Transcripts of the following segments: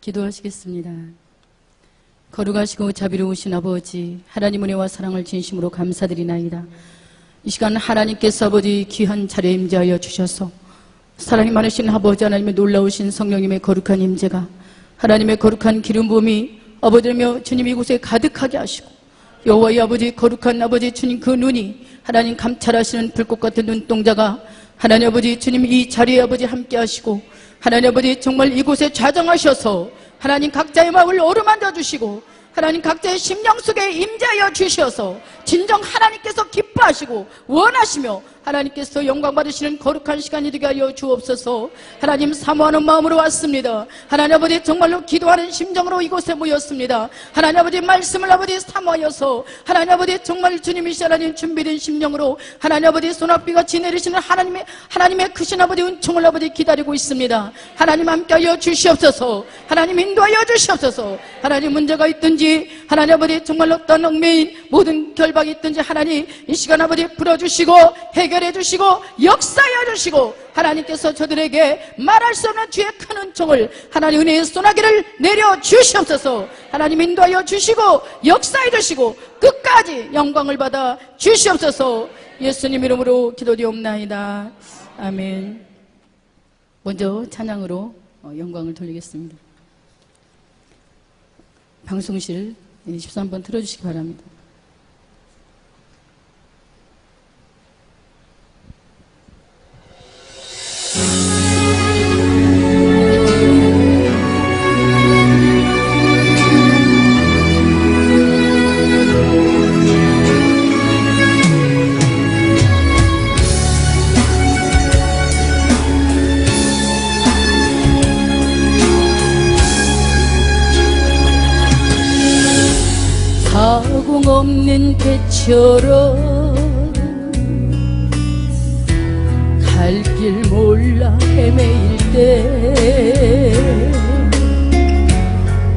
기도하시겠습니다. 거룩하시고 자비로우신 아버지, 하나님 은혜와 사랑을 진심으로 감사드리나이다. 이 시간 하나님께서 아버지 귀한 자리에 임재하여 주셔서 사랑이 많으신 아버지 하나님의 놀라우신 성령님의 거룩한 임재가, 하나님의 거룩한 기름 부음이 아버지며 주님 이곳에 가득하게 하시고, 여호와의 아버지 거룩한 아버지 주님 그 눈이 하나님 감찰하시는 불꽃 같은 눈동자가 하나님 아버지 주님 이 자리에 아버지 함께 하시고, 하나님 아버지 정말 이곳에 좌정하셔서 하나님 각자의 마음을 어루만져 주시고, 하나님 각자의 심령 속에 임재하여 주셔서 진정 하나님께서 기뻐하시고 원하시며 하나님께서 영광 받으시는 거룩한 시간이 되게 하여 주옵소서. 하나님 사모하는 마음으로 왔습니다. 하나님 아버지 정말로 기도하는 심정으로 이곳에 모였습니다. 하나님 아버지 말씀을 아버지 사모하여서 하나님 아버지 정말 주님이시 하나님 준비된 심령으로 하나님 아버지 소낙비같이 내리시는 하나님의 크신 아버지 은총을 아버지 기다리고 있습니다. 하나님 함께하여 주시옵소서. 하나님 인도하여 주시옵소서. 하나님 문제가 있든지 하나님 아버지 정말 어떤 얽매인 모든 결박이 있든지 하나님 이 시간 아버지 풀어주시고 해결해 주시고 역사해 주시고, 하나님께서 저들에게 말할 수 없는 주의 큰 은총을 하나님 은혜의 소나기를 내려 주시옵소서. 하나님 인도하여 주시고 역사해 주시고 끝까지 영광을 받아 주시옵소서. 예수님 이름으로 기도드리옵나이다. 아멘. 먼저 찬양으로 영광을 돌리겠습니다. 방송실 13번 틀어주시기 바랍니다. 사공 없는 배처럼 갈 길 몰라 헤매일 때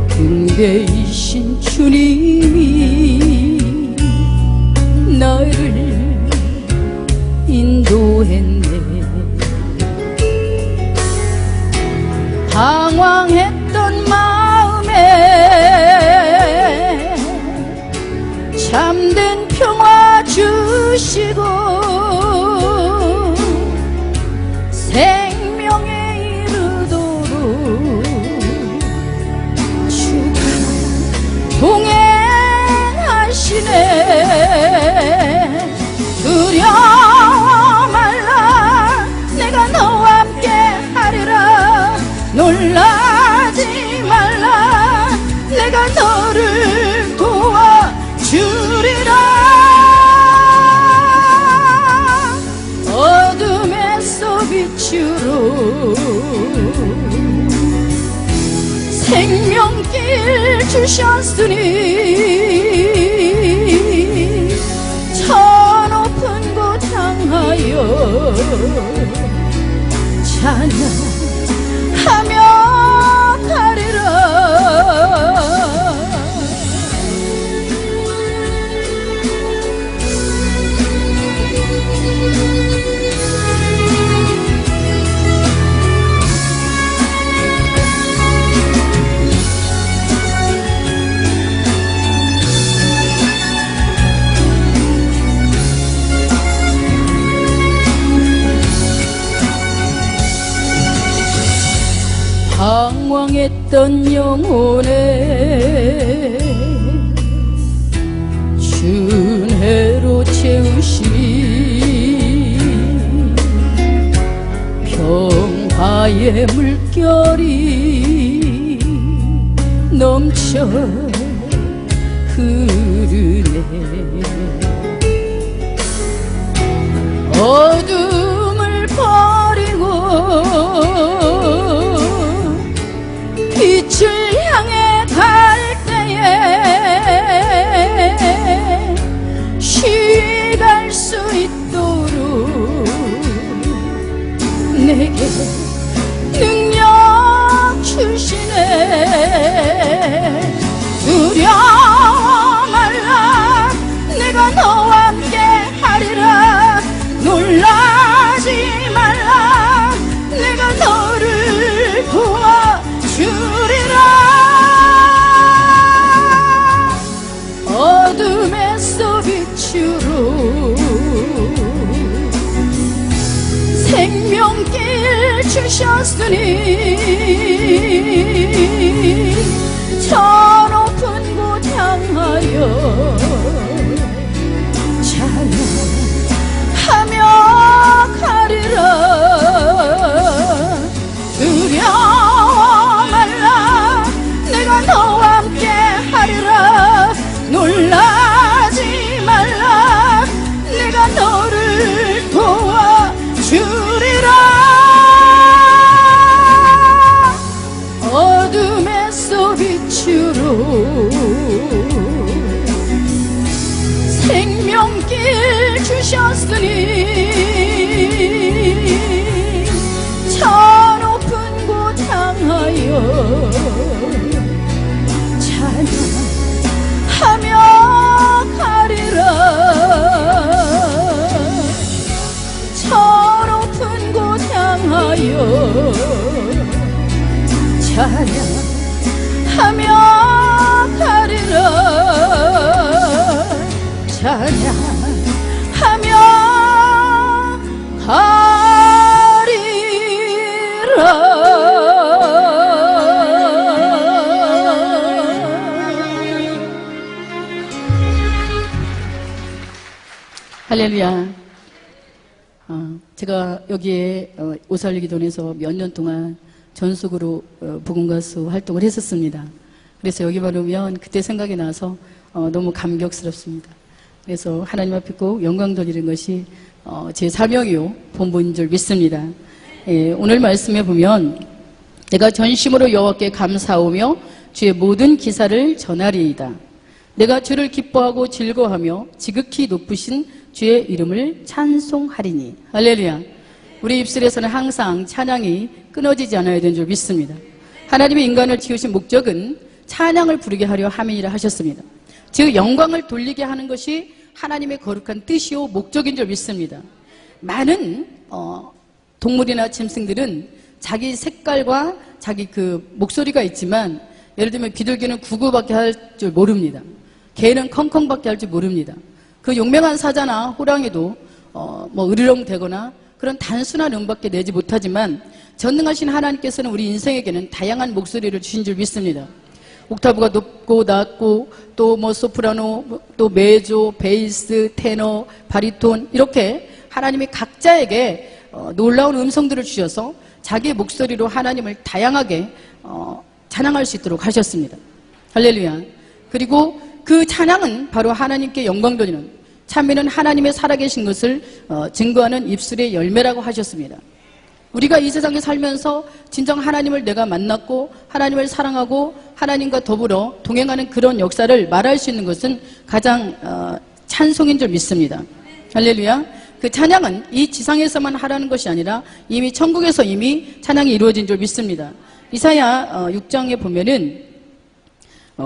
등대이신 주님이 나를 인도했네. 방황했던 마음에 참된 평화 주시고 생명에 이르도록 주가 동행하시네. 두려워 말라 내가 너와 함께 하리라. 놀라지 말라 내가 너를 도와주리라. 어둠에서 빛으로 생명길 주셨으니 저 높은 곳 향하여 찬양하며 가리라. 방황했던 영혼에 준혜로 채우시니 평화의 물결이 넘쳐 흐르네. 어둠을 버리고 빛을 향해 갈 때에 쉬 갈 수 있도록 내게 능력 주시네. 두려워 말라 내가 너와 함께 하리라. 놀라지 말라 내가 너를 도와주리라. 주셨으니 저 높은 곳 향하여 찬양하며 가리라. 두려워 말라 내가 너와 함께 하리라. 놀라지 말라 내가 너를 도와주리라. 어둠에서 빛으로 생명길 주셨으니 저 높은 곳 향하여 찬양하며 가리라. 저 높은 곳 향하여 찬양하며 가리라. 찬양하며 가리라. 할렐루야. 제가 여기에 오살리기돈에서 몇 년 동안 전속으로 복음가수 활동을 했었습니다. 그래서 여기 오면 그때 생각이 나서 너무 감격스럽습니다. 그래서 하나님 앞에 꼭 영광 돌리는 것이 제 사명이요 본분인 줄 믿습니다. 오늘 말씀에 보면 내가 전심으로 여호와께 감사하며 주의 모든 기사를 전하리이다. 내가 주를 기뻐하고 즐거워하며 지극히 높으신 주의 이름을 찬송하리니. 할렐루야. 우리 입술에서는 항상 찬양이 끊어지지 않아야 되는 줄 믿습니다. 하나님이 인간을 지으신 목적은 찬양을 부르게 하려 함이니라 하셨습니다. 즉 영광을 돌리게 하는 것이 하나님의 거룩한 뜻이요 목적인 줄 믿습니다. 많은 동물이나 짐승들은 자기 색깔과 자기 그 목소리가 있지만, 예를 들면 비둘기는 구구밖에 할 줄 모릅니다. 개는 컹컹밖에 할 줄 모릅니다. 그 용맹한 사자나 호랑이도 으르렁 대거나 그런 단순한 음밖에 내지 못하지만, 전능하신 하나님께서는 우리 인생에게는 다양한 목소리를 주신 줄 믿습니다. 옥타브가 높고 낮고 또 소프라노, 또 메조, 베이스, 테너, 바리톤, 이렇게 하나님이 각자에게 놀라운 음성들을 주셔서 자기의 목소리로 하나님을 다양하게 찬양할 수 있도록 하셨습니다. 할렐루야. 그리고 그 찬양은 바로 하나님께 영광 돌리는, 참으면 하나님의 살아계신 것을 증거하는 입술의 열매라고 하셨습니다. 우리가 이 세상에 살면서 진정 하나님을 내가 만났고 하나님을 사랑하고 하나님과 더불어 동행하는 그런 역사를 말할 수 있는 것은 가장 찬송인 줄 믿습니다. 할렐루야. 그 찬양은 이 지상에서만 하라는 것이 아니라 이미 천국에서 이미 찬양이 이루어진 줄 믿습니다. 이사야 6장에 보면은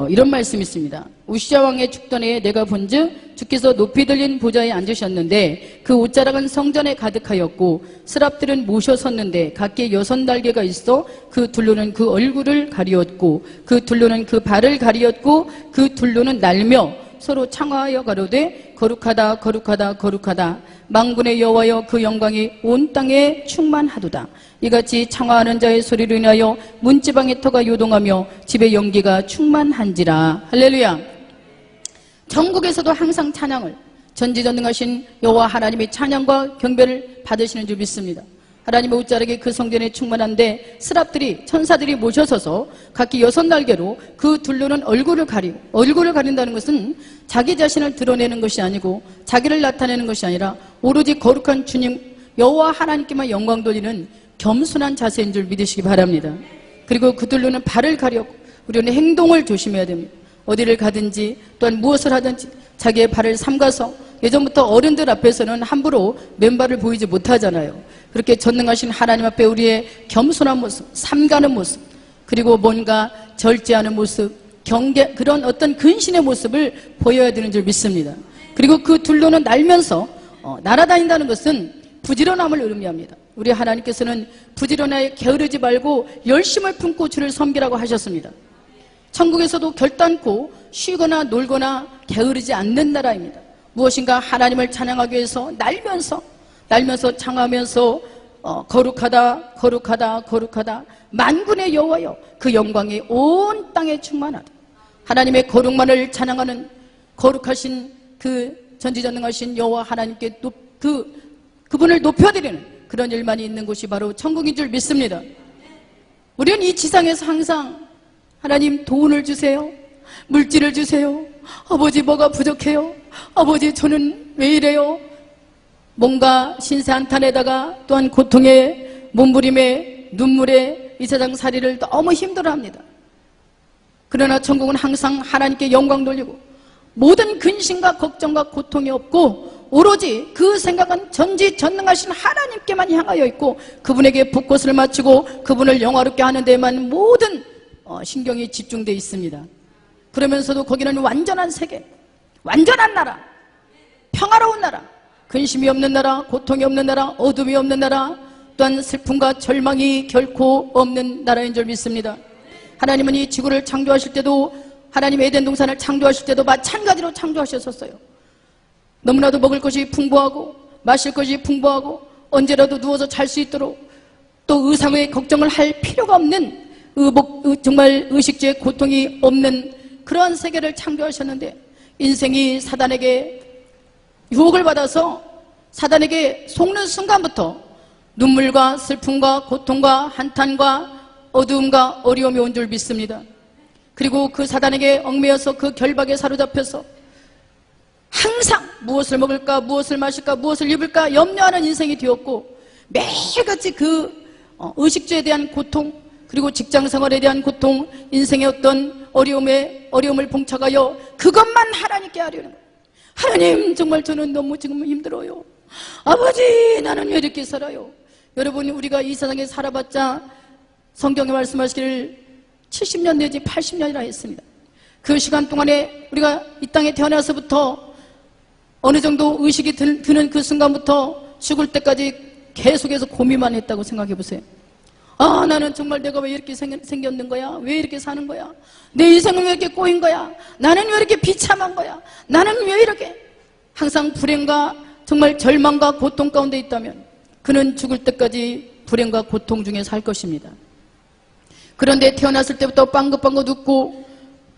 이런 말씀이 있습니다. 우시야 왕의 죽던 해에 내가 본즉 주께서 높이 들린 보좌에 앉으셨는데 그 옷자락은 성전에 가득하였고 스랍들은 모셔 섰는데 각기 6날개가 있어 그 둘로는 그 얼굴을 가리었고 그 둘로는 그 발을 가리었고 그 둘로는 날며 서로 창화하여 가로되 거룩하다 거룩하다 거룩하다 만군의 여호와여 그 영광이 온 땅에 충만하도다. 이같이 창화하는 자의 소리로 인하여 문지방의 터가 요동하며 집의 연기가 충만한지라. 할렐루야. 천국에서도 항상 찬양을, 전지전능하신 여호와 하나님의 찬양과 경배를 받으시는 줄 믿습니다. 하나님의 옷자락이 그 성전에 충만한데 스랍들이, 천사들이 모셔서서 각기 6날개로 그 둘로는 얼굴을 가리고, 얼굴을 가린다는 것은 자기 자신을 드러내는 것이 아니고 자기를 나타내는 것이 아니라 오로지 거룩한 주님 여호와 하나님께만 영광 돌리는 겸손한 자세인 줄 믿으시기 바랍니다. 그리고 그 둘로는 발을 가렸고, 우리는 행동을 조심해야 됩니다. 어디를 가든지 또한 무엇을 하든지 자기의 발을 삼가서, 예전부터 어른들 앞에서는 함부로 맨발을 보이지 못하잖아요. 그렇게 전능하신 하나님 앞에 우리의 겸손한 모습, 삼가는 모습, 그리고 뭔가 절제하는 모습, 경계, 그런 어떤 근신의 모습을 보여야 되는 줄 믿습니다. 그리고 그 둘로는 날면서 날아다닌다는 것은 부지런함을 의미합니다. 우리 하나님께서는 부지런하게 게으르지 말고 열심을 품고 주를 섬기라고 하셨습니다. 천국에서도 결단코 쉬거나 놀거나 게으르지 않는 나라입니다. 무엇인가 하나님을 찬양하기 위해서 날면서 창하면서 거룩하다 거룩하다 거룩하다 만군의 여호와여 그 영광이 온 땅에 충만하다. 하나님의 거룩만을 찬양하는 거룩하신 그 전지전능하신 여호와 하나님께 그분을 높여드리는 그런 일만이 있는 곳이 바로 천국인 줄 믿습니다. 우리는 이 지상에서 항상 하나님 돈을 주세요, 물질을 주세요, 아버지 뭐가 부족해요, 아버지 저는 왜 이래요, 뭔가 신세한탄에다가 또한 고통에 몸부림에 눈물에 이 세상 살이를 너무 힘들어합니다. 그러나 천국은 항상 하나님께 영광 돌리고 모든 근심과 걱정과 고통이 없고 오로지 그 생각은 전지전능하신 하나님께만 향하여 있고 그분에게 붓꽃을 맞추고 그분을 영화롭게 하는 데에만 모든 신경이 집중되어 있습니다. 그러면서도 거기는 완전한 세계, 완전한 나라, 평화로운 나라, 근심이 없는 나라, 고통이 없는 나라, 어둠이 없는 나라, 또한 슬픔과 절망이 결코 없는 나라인 줄 믿습니다. 하나님은 이 지구를 창조하실 때도, 하나님 에덴 동산을 창조하실 때도 마찬가지로 창조하셨었어요. 너무나도 먹을 것이 풍부하고 마실 것이 풍부하고 언제라도 누워서 잘 수 있도록 또 의상의 걱정을 할 필요가 없는 정말 의식주의 고통이 없는 그러한 세계를 창조하셨는데 인생이 사단에게 유혹을 받아서 사단에게 속는 순간부터 눈물과 슬픔과 고통과 한탄과 어두움과 어려움이 온 줄 믿습니다. 그리고 그 사단에게 얽매여서 그 결박에 사로잡혀서 항상 무엇을 먹을까, 무엇을 마실까, 무엇을 입을까 염려하는 인생이 되었고 매일같이 그 의식주에 대한 고통, 그리고 직장생활에 대한 고통, 인생의 어떤 어려움을 봉착하여 그것만 하나님께 하려는 거예요. 하나님 정말 저는 너무 지금 힘들어요. 아버지 나는 왜 이렇게 살아요. 여러분 우리가 이 세상에 살아봤자 성경에 말씀하시기를 70년 내지 80년이라 했습니다. 그 시간 동안에 우리가 이 땅에 태어나서부터 어느 정도 의식이 드는 그 순간부터 죽을 때까지 계속해서 고민만 했다고 생각해 보세요. 아 나는 정말 내가 왜 이렇게 생겼는 거야? 왜 이렇게 사는 거야? 내 인생은 왜 이렇게 꼬인 거야? 나는 왜 이렇게 비참한 거야? 나는 왜 이렇게 항상 불행과 정말 절망과 고통 가운데 있다면 그는 죽을 때까지 불행과 고통 중에 살 것입니다. 그런데 태어났을 때부터 빵긋빵긋 웃고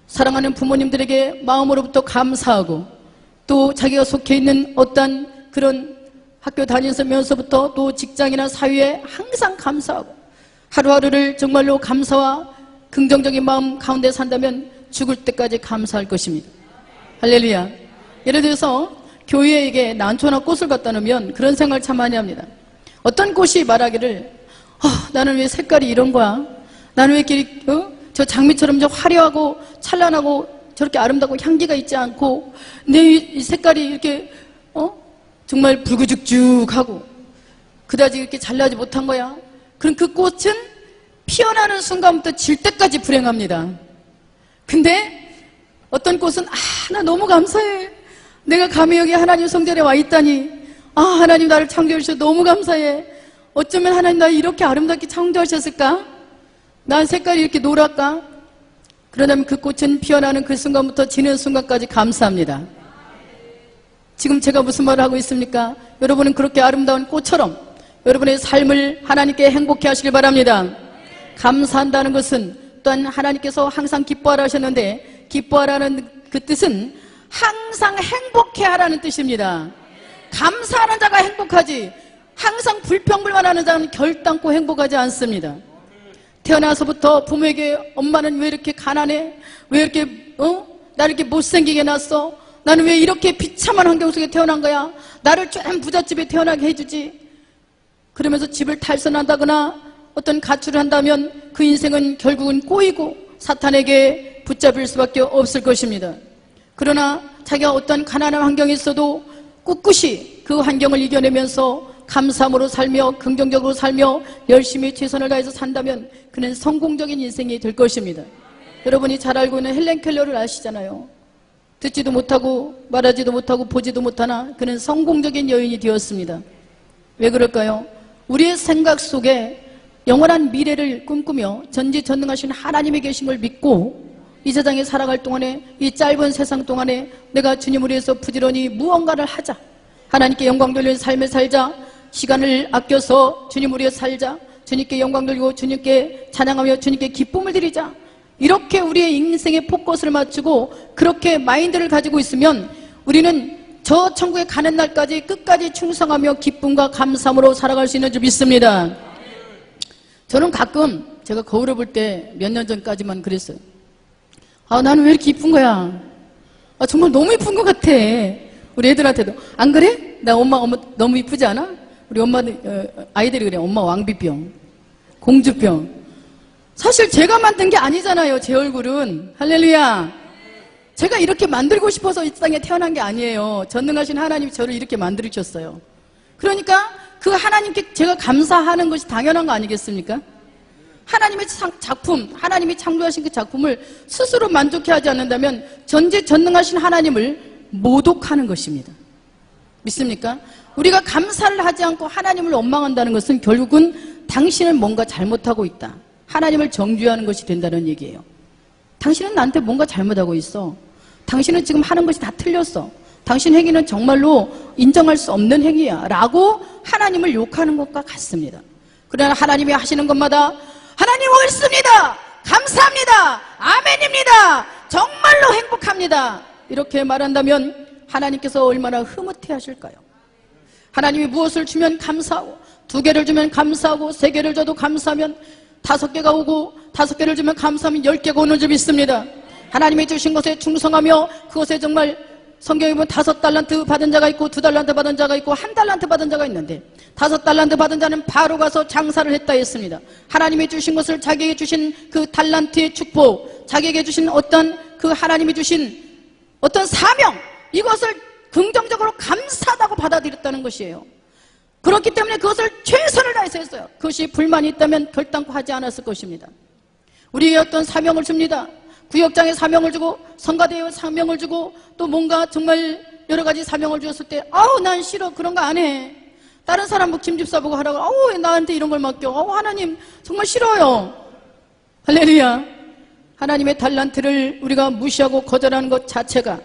사랑하는 부모님들에게 마음으로부터 감사하고 또 자기가 속해 있는 어떤 그런 학교 다니면서부터 또 직장이나 사회에 항상 감사하고 하루하루를 정말로 감사와 긍정적인 마음 가운데 산다면 죽을 때까지 감사할 것입니다. 할렐루야. 예를 들어서 교회에게 난초나 꽃을 갖다 놓으면 그런 생각을 참 많이 합니다. 어떤 꽃이 말하기를 나는 왜 색깔이 이런 거야? 나는 왜 이렇게 저 장미처럼 저 화려하고 찬란하고 저렇게 아름답고 향기가 있지 않고 내 이 색깔이 이렇게 정말 불구죽죽하고 그다지 이렇게 잘나지 못한 거야. 그럼 그 꽃은 피어나는 순간부터 질 때까지 불행합니다. 근데 어떤 꽃은 나 너무 감사해. 내가 감히 여기 하나님 성전에 와 있다니. 하나님 나를 창조해 주셔서 너무 감사해. 어쩌면 하나님 나를 이렇게 아름답게 창조하셨을까? 난 색깔이 이렇게 노랄까? 그러다면 그 꽃은 피어나는 그 순간부터 지는 순간까지 감사합니다. 지금 제가 무슨 말을 하고 있습니까? 여러분은 그렇게 아름다운 꽃처럼 여러분의 삶을 하나님께 행복해 하시길 바랍니다. 감사한다는 것은 또한 하나님께서 항상 기뻐하라 하셨는데 기뻐하라는 그 뜻은 항상 행복해 하라는 뜻입니다. 감사하는 자가 행복하지 항상 불평불만하는 자는 결단코 행복하지 않습니다. 태어나서부터 부모에게 엄마는 왜 이렇게 가난해? 왜 이렇게 나를 이렇게 못생기게 낳았어? 나는 왜 이렇게 비참한 환경 속에 태어난 거야? 나를 좀 부잣집에 태어나게 해주지. 그러면서 집을 탈선한다거나 어떤 가출을 한다면 그 인생은 결국은 꼬이고 사탄에게 붙잡힐 수밖에 없을 것입니다. 그러나 자기가 어떤 가난한 환경에 있어도 꿋꿋이 그 환경을 이겨내면서 감사함으로 살며 긍정적으로 살며 열심히 최선을 다해서 산다면 그는 성공적인 인생이 될 것입니다. 여러분이 잘 알고 있는 헬렌 켈러를 아시잖아요. 듣지도 못하고 말하지도 못하고 보지도 못하나 그는 성공적인 여인이 되었습니다. 왜 그럴까요? 우리의 생각 속에 영원한 미래를 꿈꾸며 전지전능하신 하나님이 계신 걸 믿고 이 세상에 살아갈 동안에 이 짧은 세상 동안에 내가 주님을 위해서 부지런히 무언가를 하자, 하나님께 영광 돌리는 삶을 살자, 시간을 아껴서 주님을 위해 살자. 주님께 영광 돌리고 주님께 찬양하며 주님께 기쁨을 드리자. 이렇게 우리의 인생의 포커스를 맞추고 그렇게 마인드를 가지고 있으면 우리는 저 천국에 가는 날까지 끝까지 충성하며 기쁨과 감사함으로 살아갈 수 있는 줄 믿습니다. 저는 가끔 제가 거울을 볼 때 몇 년 전까지만 그랬어요. 나는 왜 이렇게 이쁜 거야? 정말 너무 이쁜 것 같아. 우리 애들한테도 안 그래? 나 엄마 너무 이쁘지 않아? 우리 아이들이 그래. 엄마 왕비병, 공주병. 사실 제가 만든 게 아니잖아요. 제 얼굴은. 할렐루야. 제가 이렇게 만들고 싶어서 이 땅에 태어난 게 아니에요. 전능하신 하나님이 저를 이렇게 만들으셨어요. 그러니까 그 하나님께 제가 감사하는 것이 당연한 거 아니겠습니까? 하나님의 작품, 하나님이 창조하신 그 작품을 스스로 만족해 하지 않는다면 전지전능하신 하나님을 모독하는 것입니다. 믿습니까? 우리가 감사를 하지 않고 하나님을 원망한다는 것은 결국은 당신은 뭔가 잘못하고 있다. 하나님을 정죄하는 것이 된다는 얘기예요. 당신은 나한테 뭔가 잘못하고 있어. 당신은 지금 하는 것이 다 틀렸어. 당신 행위는 정말로 인정할 수 없는 행위야 라고 하나님을 욕하는 것과 같습니다. 그러나 하나님이 하시는 것마다 하나님 옳습니다. 감사합니다. 아멘입니다. 정말로 행복합니다. 이렇게 말한다면 하나님께서 얼마나 흐뭇해 하실까요? 하나님이 무엇을 주면 감사하고 2개를 주면 감사하고 3개를 줘도 감사하면 5개가 오고 5개를 주면 감사하면 10개가 오는 줄 믿습니다. 하나님이 주신 것에 충성하며 그것에 정말 성경에 보면 5달란트 받은 자가 있고 2달란트 받은 자가 있고 1달란트 받은 자가 있는데 5달란트 받은 자는 바로 가서 장사를 했다 했습니다. 하나님이 주신 것을 자기에게 주신 그 달란트의 축복, 자기에게 주신 어떤 그 하나님이 주신 어떤 사명, 이것을 긍정적으로 감사하다고 받아들였다는 것이에요. 그렇기 때문에 그것을 최선을 다해서 했어요. 그것이 불만이 있다면 결단코 하지 않았을 것입니다. 우리에게 어떤 사명을 줍니다. 구역장에 사명을 주고 성가대에 사명을 주고 또 뭔가 정말 여러 가지 사명을 주었을 때 난 싫어. 그런 거 안 해. 다른 사람 짐집사 보고 하라고 왜 나한테 이런 걸 맡겨. 하나님 정말 싫어요. 할렐루야. 하나님의 달란트를 우리가 무시하고 거절하는 것 자체가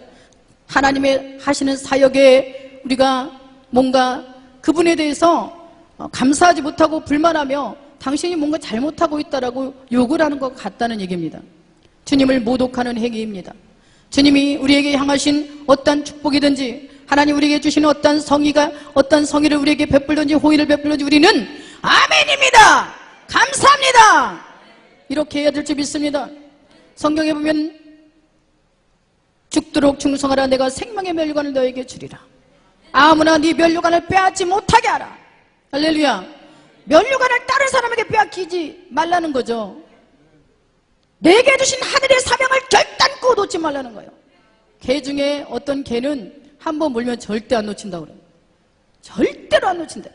하나님의 하시는 사역에 우리가 뭔가 그분에 대해서 감사하지 못하고 불만하며 당신이 뭔가 잘못하고 있다라고 욕을 하는 것 같다는 얘기입니다. 주님을 모독하는 행위입니다. 주님이 우리에게 향하신 어떤 축복이든지 하나님 우리에게 주시는 어떤 성의를 우리에게 베풀든지 호의를 베풀든지 우리는 아멘입니다. 감사합니다. 이렇게 해야 될 줄 믿습니다. 성경에 보면 죽도록 충성하라. 내가 생명의 면류관을 너에게 주리라. 아무나 네 면류관을 빼앗지 못하게 하라. 할렐루야. 면류관을 다른 사람에게 빼앗기지 말라는 거죠. 내게 주신 하늘의 사명을 결단코 놓지 말라는 거예요. 개 중에 어떤 개는 한번 물면 절대 안 놓친다고 그래요. 절대로 안 놓친다.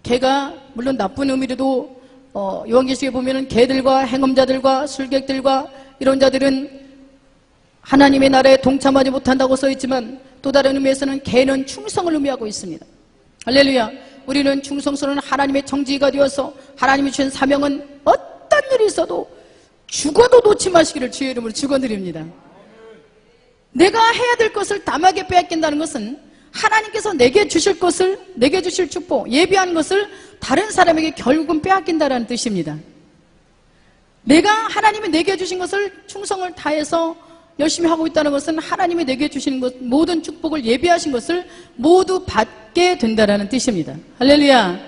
개가 물론 나쁜 의미로도 요한계시록에 보면은 개들과 행음자들과 술객들과 이런 자들은 하나님의 나라에 동참하지 못한다고 써있지만 또 다른 의미에서는 개는 충성을 의미하고 있습니다. 할렐루야. 우리는 충성스러운 하나님의 정지가 되어서 하나님이 주신 사명은 어떤 일이 있어도 죽어도 놓지 마시기를 주의 이름으로 축원드립니다. 내가 해야 될 것을 담하게 빼앗긴다는 것은 하나님께서 내게 주실 것을, 내게 주실 축복, 예비한 것을 다른 사람에게 결국은 빼앗긴다는 뜻입니다. 내가 하나님이 내게 주신 것을 충성을 다해서 열심히 하고 있다는 것은 하나님이 내게 주시는 것, 모든 축복을 예비하신 것을 모두 받게 된다는 뜻입니다. 할렐루야.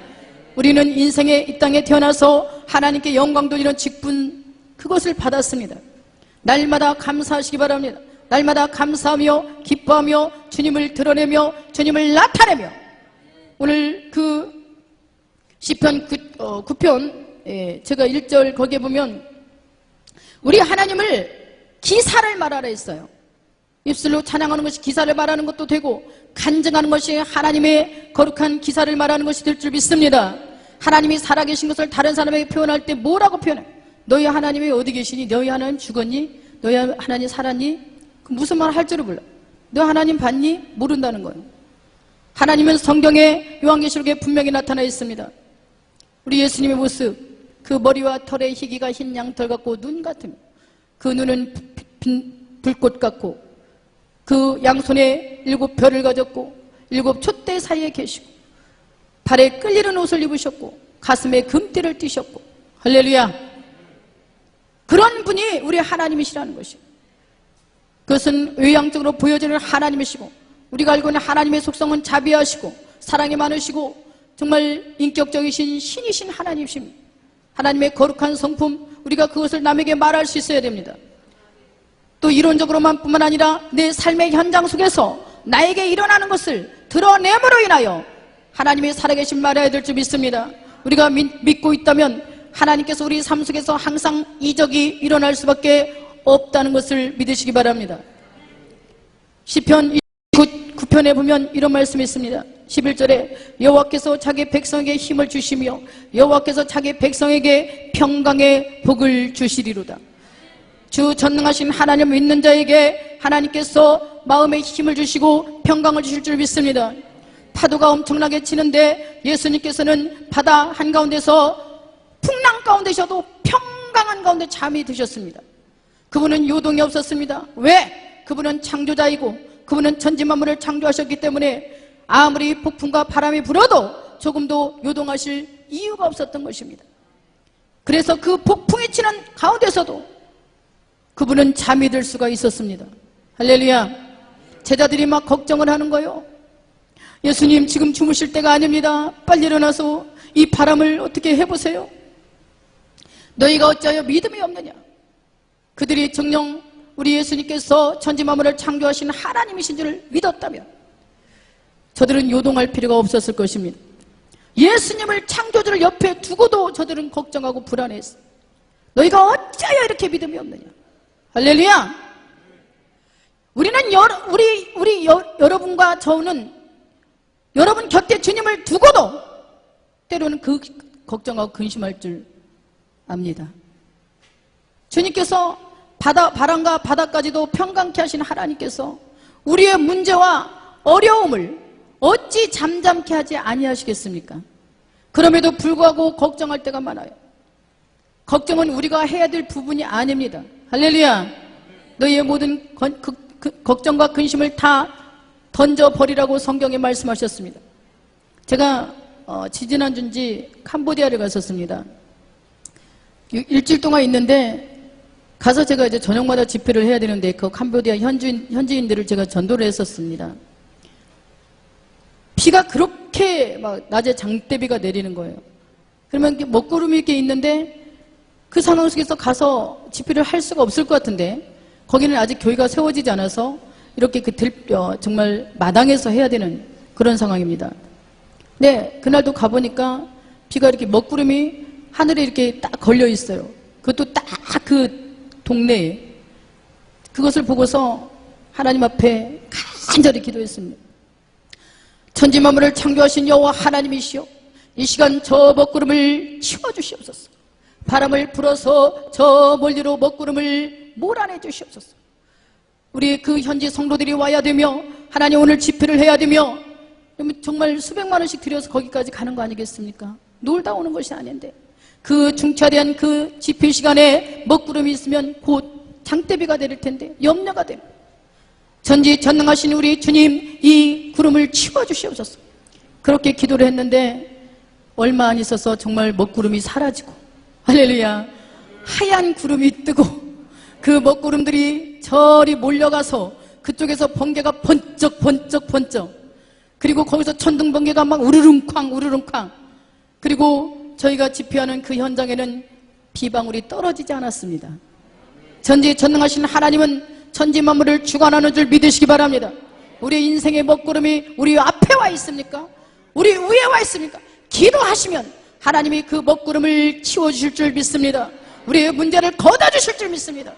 우리는 인생의 이 땅에 태어나서 하나님께 영광 돌리는 직분, 그것을 받았습니다. 날마다 감사하시기 바랍니다. 날마다 감사하며 기뻐하며 주님을 드러내며 주님을 나타내며 오늘 그 시편 9편 제가 1절 거기에 보면 우리 하나님을 기사를 말하라 했어요. 입술로 찬양하는 것이 기사를 말하는 것도 되고 간증하는 것이 하나님의 거룩한 기사를 말하는 것이 될 줄 믿습니다. 하나님이 살아계신 것을 다른 사람에게 표현할 때 뭐라고 표현해? 너희 하나님이 어디 계시니? 너희 하나님 죽었니? 너희 하나님 살았니? 무슨 말 할 줄을 몰라. 너 하나님 봤니? 모른다는 거예요. 하나님은 성경에 요한계시록에 분명히 나타나 있습니다. 우리 예수님의 모습, 그 머리와 털의 희기가 흰 양털 같고 눈 같으며 그 눈은 불꽃 같고 그 양손에 7 별을 가졌고 7 촛대 사이에 계시고 발에 끌리는 옷을 입으셨고 가슴에 금띠를 띠셨고, 할렐루야. 그런 분이 우리 하나님이시라는 것이에요. 그것은 외향적으로 보여지는 하나님이시고, 우리가 알고 있는 하나님의 속성은 자비하시고 사랑이 많으시고 정말 인격적이신 신이신 하나님이십니다. 하나님의 거룩한 성품, 우리가 그것을 남에게 말할 수 있어야 됩니다. 또 이론적으로만 뿐만 아니라 내 삶의 현장 속에서 나에게 일어나는 것을 드러냄으로 인하여 하나님의 살아계신 말해야 될 줄 믿습니다. 우리가 믿고 있다면 하나님께서 우리 삶 속에서 항상 이적이 일어날 수밖에 없다는 것을 믿으시기 바랍니다. 시편 9편에 보면 이런 말씀이 있습니다. 11절에 여호와께서 자기 백성에게 힘을 주시며 여호와께서 자기 백성에게 평강의 복을 주시리로다. 주 전능하신 하나님 믿는 자에게 하나님께서 마음에 힘을 주시고 평강을 주실 줄 믿습니다. 파도가 엄청나게 치는데 예수님께서는 바다 한가운데서 풍랑 가운데셔도 평강한 가운데 잠이 드셨습니다. 그분은 요동이 없었습니다. 왜? 그분은 창조자이고 그분은 천지만물을 창조하셨기 때문에 아무리 폭풍과 바람이 불어도 조금도 요동하실 이유가 없었던 것입니다. 그래서 그 폭풍이 치는 가운데서도 그분은 잠이 들 수가 있었습니다. 할렐루야. 제자들이 막 걱정을 하는 거예요. 예수님, 지금 주무실 때가 아닙니다. 빨리 일어나서 이 바람을 어떻게 해보세요. 너희가 어찌하여 믿음이 없느냐. 그들이 정녕 우리 예수님께서 천지만물을 창조하신 하나님이신 줄을 믿었다면 저들은 요동할 필요가 없었을 것입니다. 예수님을 창조주를 옆에 두고도 저들은 걱정하고 불안했어요. 너희가 어찌하여 이렇게 믿음이 없느냐. 할렐루야. 우리는 여러분과 저는 여러분 곁에 주님을 두고도 때로는 그 걱정하고 근심할 줄 압니다. 주님께서 바람과 바다까지도 평강케 하신 하나님께서 우리의 문제와 어려움을 어찌 잠잠케 하지 아니하시겠습니까? 그럼에도 불구하고 걱정할 때가 많아요. 걱정은 우리가 해야 될 부분이 아닙니다. 할렐루야. 너희의 모든 걱정과 근심을 다 던져버리라고 성경에 말씀하셨습니다. 제가 지지난주인지 캄보디아를 갔었습니다. 일주일 동안 있는데 가서 제가 이제 저녁마다 집회를 해야 되는데 그 캄보디아 현지인들을 제가 전도를 했었습니다. 비가 그렇게 막 낮에 장대비가 내리는 거예요. 그러면 먹구름이 이렇게 있는데 그 상황 속에서 가서 집회를 할 수가 없을 것 같은데 거기는 아직 교회가 세워지지 않아서 이렇게 정말 마당에서 해야 되는 그런 상황입니다. 네, 그날도 가보니까 비가 이렇게 먹구름이 하늘에 이렇게 딱 걸려 있어요. 그것도 딱 그 동네에. 그것을 보고서 하나님 앞에 간절히 기도했습니다. 천지만물을 창조하신 여호와 하나님이시여, 이 시간 저 먹구름을 치워주시옵소서. 바람을 불어서 저 멀리로 먹구름을 몰아내 주시옵소서. 우리 그 현지 성도들이 와야 되며 하나님 오늘 집회를 해야 되며 정말 수백만 원씩 들여서 거기까지 가는 거 아니겠습니까? 놀다 오는 것이 아닌데 그 중차대한 그 집회 시간에 먹구름이 있으면 곧 장대비가 내릴 텐데 염려가 됩니다. 전지전능하신 우리 주님, 이 구름을 치워주시옵소서. 그렇게 기도를 했는데 얼마 안 있어서 정말 먹구름이 사라지고, 할렐루야, 하얀 구름이 뜨고 그 먹구름들이 저리 몰려가서 그쪽에서 번개가 번쩍 그리고 거기서 천둥번개가 막 우르릉쾅 그리고 저희가 집회하는 그 현장에는 비방울이 떨어지지 않았습니다. 전지전능하신 하나님은 천지만물을 주관하는 줄 믿으시기 바랍니다. 우리 인생의 먹구름이 우리 앞에 와 있습니까? 우리 위에 와 있습니까? 기도하시면 하나님이 그 먹구름을 치워주실 줄 믿습니다. 우리의 문제를 걷어주실 줄 믿습니다.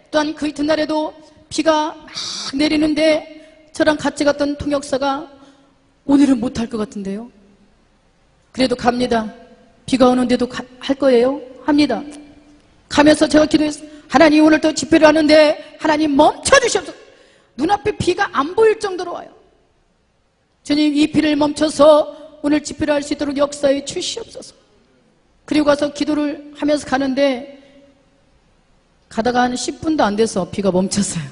또한 그 이튿날에도 비가 막 내리는데 저랑 같이 갔던 통역사가 오늘은 못할 것 같은데요. 그래도 갑니다. 비가 오는데도 할 거예요? 합니다. 가면서 제가 기도했어요. 하나님, 오늘 또 집회를 하는데 하나님 멈춰주시옵소서. 눈앞에 비가 안 보일 정도로 와요. 주님, 이 비를 멈춰서 오늘 집회를 할 수 있도록 역사에 주시옵소서. 그리고 가서 기도를 하면서 가는데 가다가 한 10분도 안 돼서 비가 멈췄어요.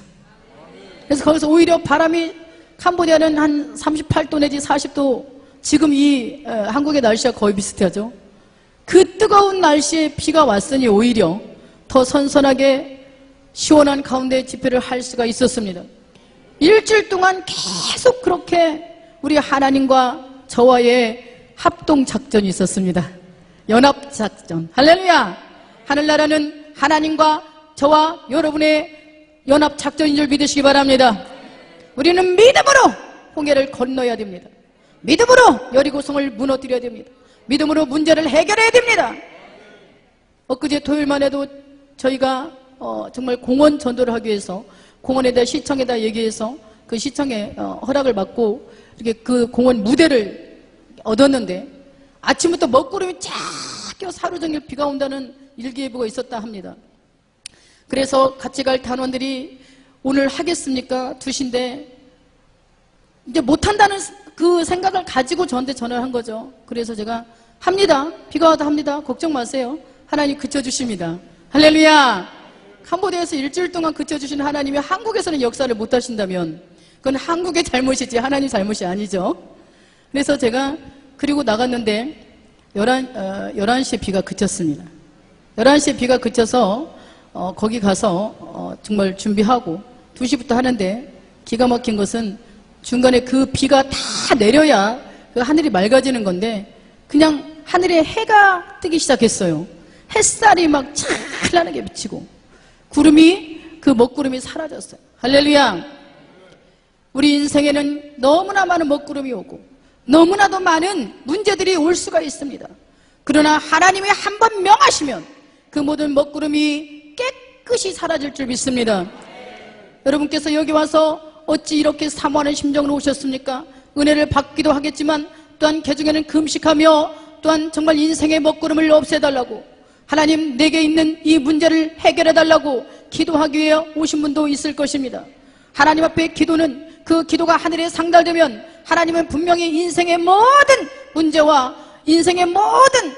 그래서 거기서 오히려 바람이 캄보디아는 한 38도 내지 40도 지금 이 한국의 날씨가 거의 비슷하죠. 그 뜨거운 날씨에 비가 왔으니 오히려 더 선선하게 시원한 가운데 집회를 할 수가 있었습니다. 일주일 동안 계속 그렇게 우리 하나님과 저와의 합동작전이 있었습니다. 연합작전. 할렐루야! 하늘나라는 하나님과 저와 여러분의 연합작전인 줄 믿으시기 바랍니다. 우리는 믿음으로 홍해를 건너야 됩니다. 믿음으로 여리고성을 무너뜨려야 됩니다. 믿음으로 문제를 해결해야 됩니다. 엊그제 토요일만 해도 저희가 정말 공원 전도를 하기 위해서 공원에다 시청에다 얘기해서 그 시청에 허락을 받고 이렇게 그 공원 무대를 얻었는데 아침부터 먹구름이 쫙 껴서 하루 종일 비가 온다는 일기예보가 있었다 합니다. 그래서 같이 갈 단원들이 오늘 하겠습니까? 2시인데 이제 못한다는 그 생각을 가지고 저한테 전화를 한 거죠. 그래서 제가 합니다. 비가 와도 합니다. 걱정 마세요. 하나님 그쳐주십니다. 할렐루야! 캄보디아에서 일주일 동안 그쳐주신 하나님이 한국에서는 역사를 못하신다면 그건 한국의 잘못이지 하나님 잘못이 아니죠. 그래서 제가 그리고 나갔는데 11시에 비가 그쳤습니다. 11시에 비가 그쳐서 거기 가서 정말 준비하고 2시부터 하는데 기가 막힌 것은 중간에 그 비가 다 내려야 그 하늘이 맑아지는 그냥 하늘에 해가 뜨기 시작했어요. 햇살이 막 찬란하게 비치고 그 먹구름이 사라졌어요. 할렐루야! 우리 인생에는 너무나 많은 먹구름이 오고 너무나도 많은 문제들이 올 수가 있습니다. 그러나 하나님이 한번 명하시면 그 모든 먹구름이 깨끗이 사라질 줄 믿습니다. 여러분께서 여기 와서 어찌 이렇게 사모하는 심정으로 오셨습니까? 은혜를 받기도 하겠지만 또한 개중에는 금식하며 또한 정말 인생의 먹구름을 없애달라고 하나님 내게 있는 이 문제를 해결해달라고 기도하기 위해 오신 분도 있을 것입니다. 하나님 앞에 기도는 그 기도가 하늘에 상달되면 하나님은 분명히 인생의 모든 문제와 인생의 모든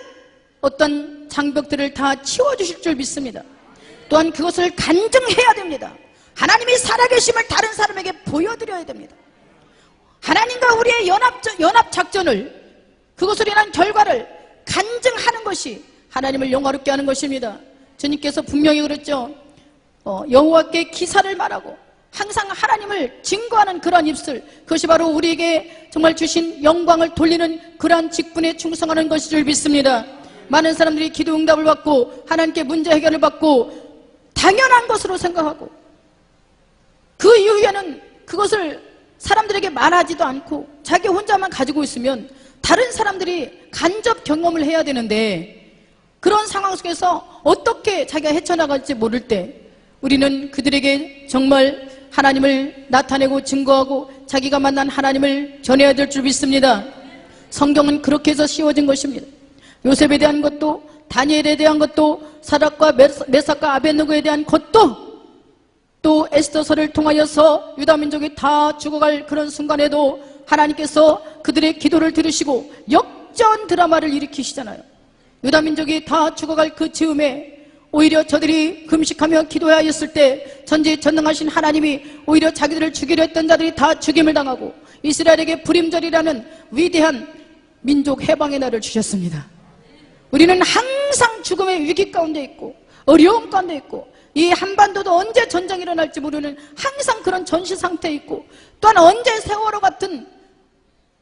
어떤 장벽들을 다 치워주실 줄 믿습니다. 또한 그것을 간증해야 됩니다. 하나님이 살아계심을 다른 사람에게 보여드려야 됩니다. 하나님과 우리의 연합작전을 그것으로 인한 결과를 간증하는 것이 하나님을 영화롭게 하는 것입니다. 주님께서 분명히 그랬죠. 여호와께 기사를 말하고 항상 하나님을 증거하는 그러한 입술, 그것이 바로 우리에게 정말 주신 영광을 돌리는 그러한 직분에 충성하는 것인 줄 믿습니다. 많은 사람들이 기도 응답을 받고 하나님께 문제 해결을 받고 당연한 것으로 생각하고 그 이후에는 그것을 사람들에게 말하지도 않고 자기 혼자만 가지고 있으면 다른 사람들이 간접 경험을 해야 되는데 그런 상황 속에서 어떻게 자기가 헤쳐나갈지 모를 때 우리는 그들에게 정말 하나님을 나타내고 증거하고 자기가 만난 하나님을 전해야 될 줄 믿습니다. 성경은 그렇게 해서 씌워진 것입니다. 요셉에 대한 것도 다니엘에 대한 것도 사락과 메삭과 아벳느고에 대한 것도 또 에스더서를 통하여서 유다민족이 다 죽어갈 그런 순간에도 하나님께서 그들의 기도를 들으시고 역전 드라마를 일으키시잖아요. 유다민족이 다 죽어갈 그 즈음에 오히려 저들이 금식하며 기도하였을 때 전지전능하신 하나님이 오히려 자기들을 죽이려 했던 자들이 다 죽임을 당하고 이스라엘에게 불임절이라는 위대한 민족 해방의 날을 주셨습니다. 우리는 항상 죽음의 위기 가운데 있고 어려움 가운데 있고 이 한반도도 언제 전쟁이 일어날지 모르는 항상 그런 전시 상태에 있고 또한 언제 세월호 같은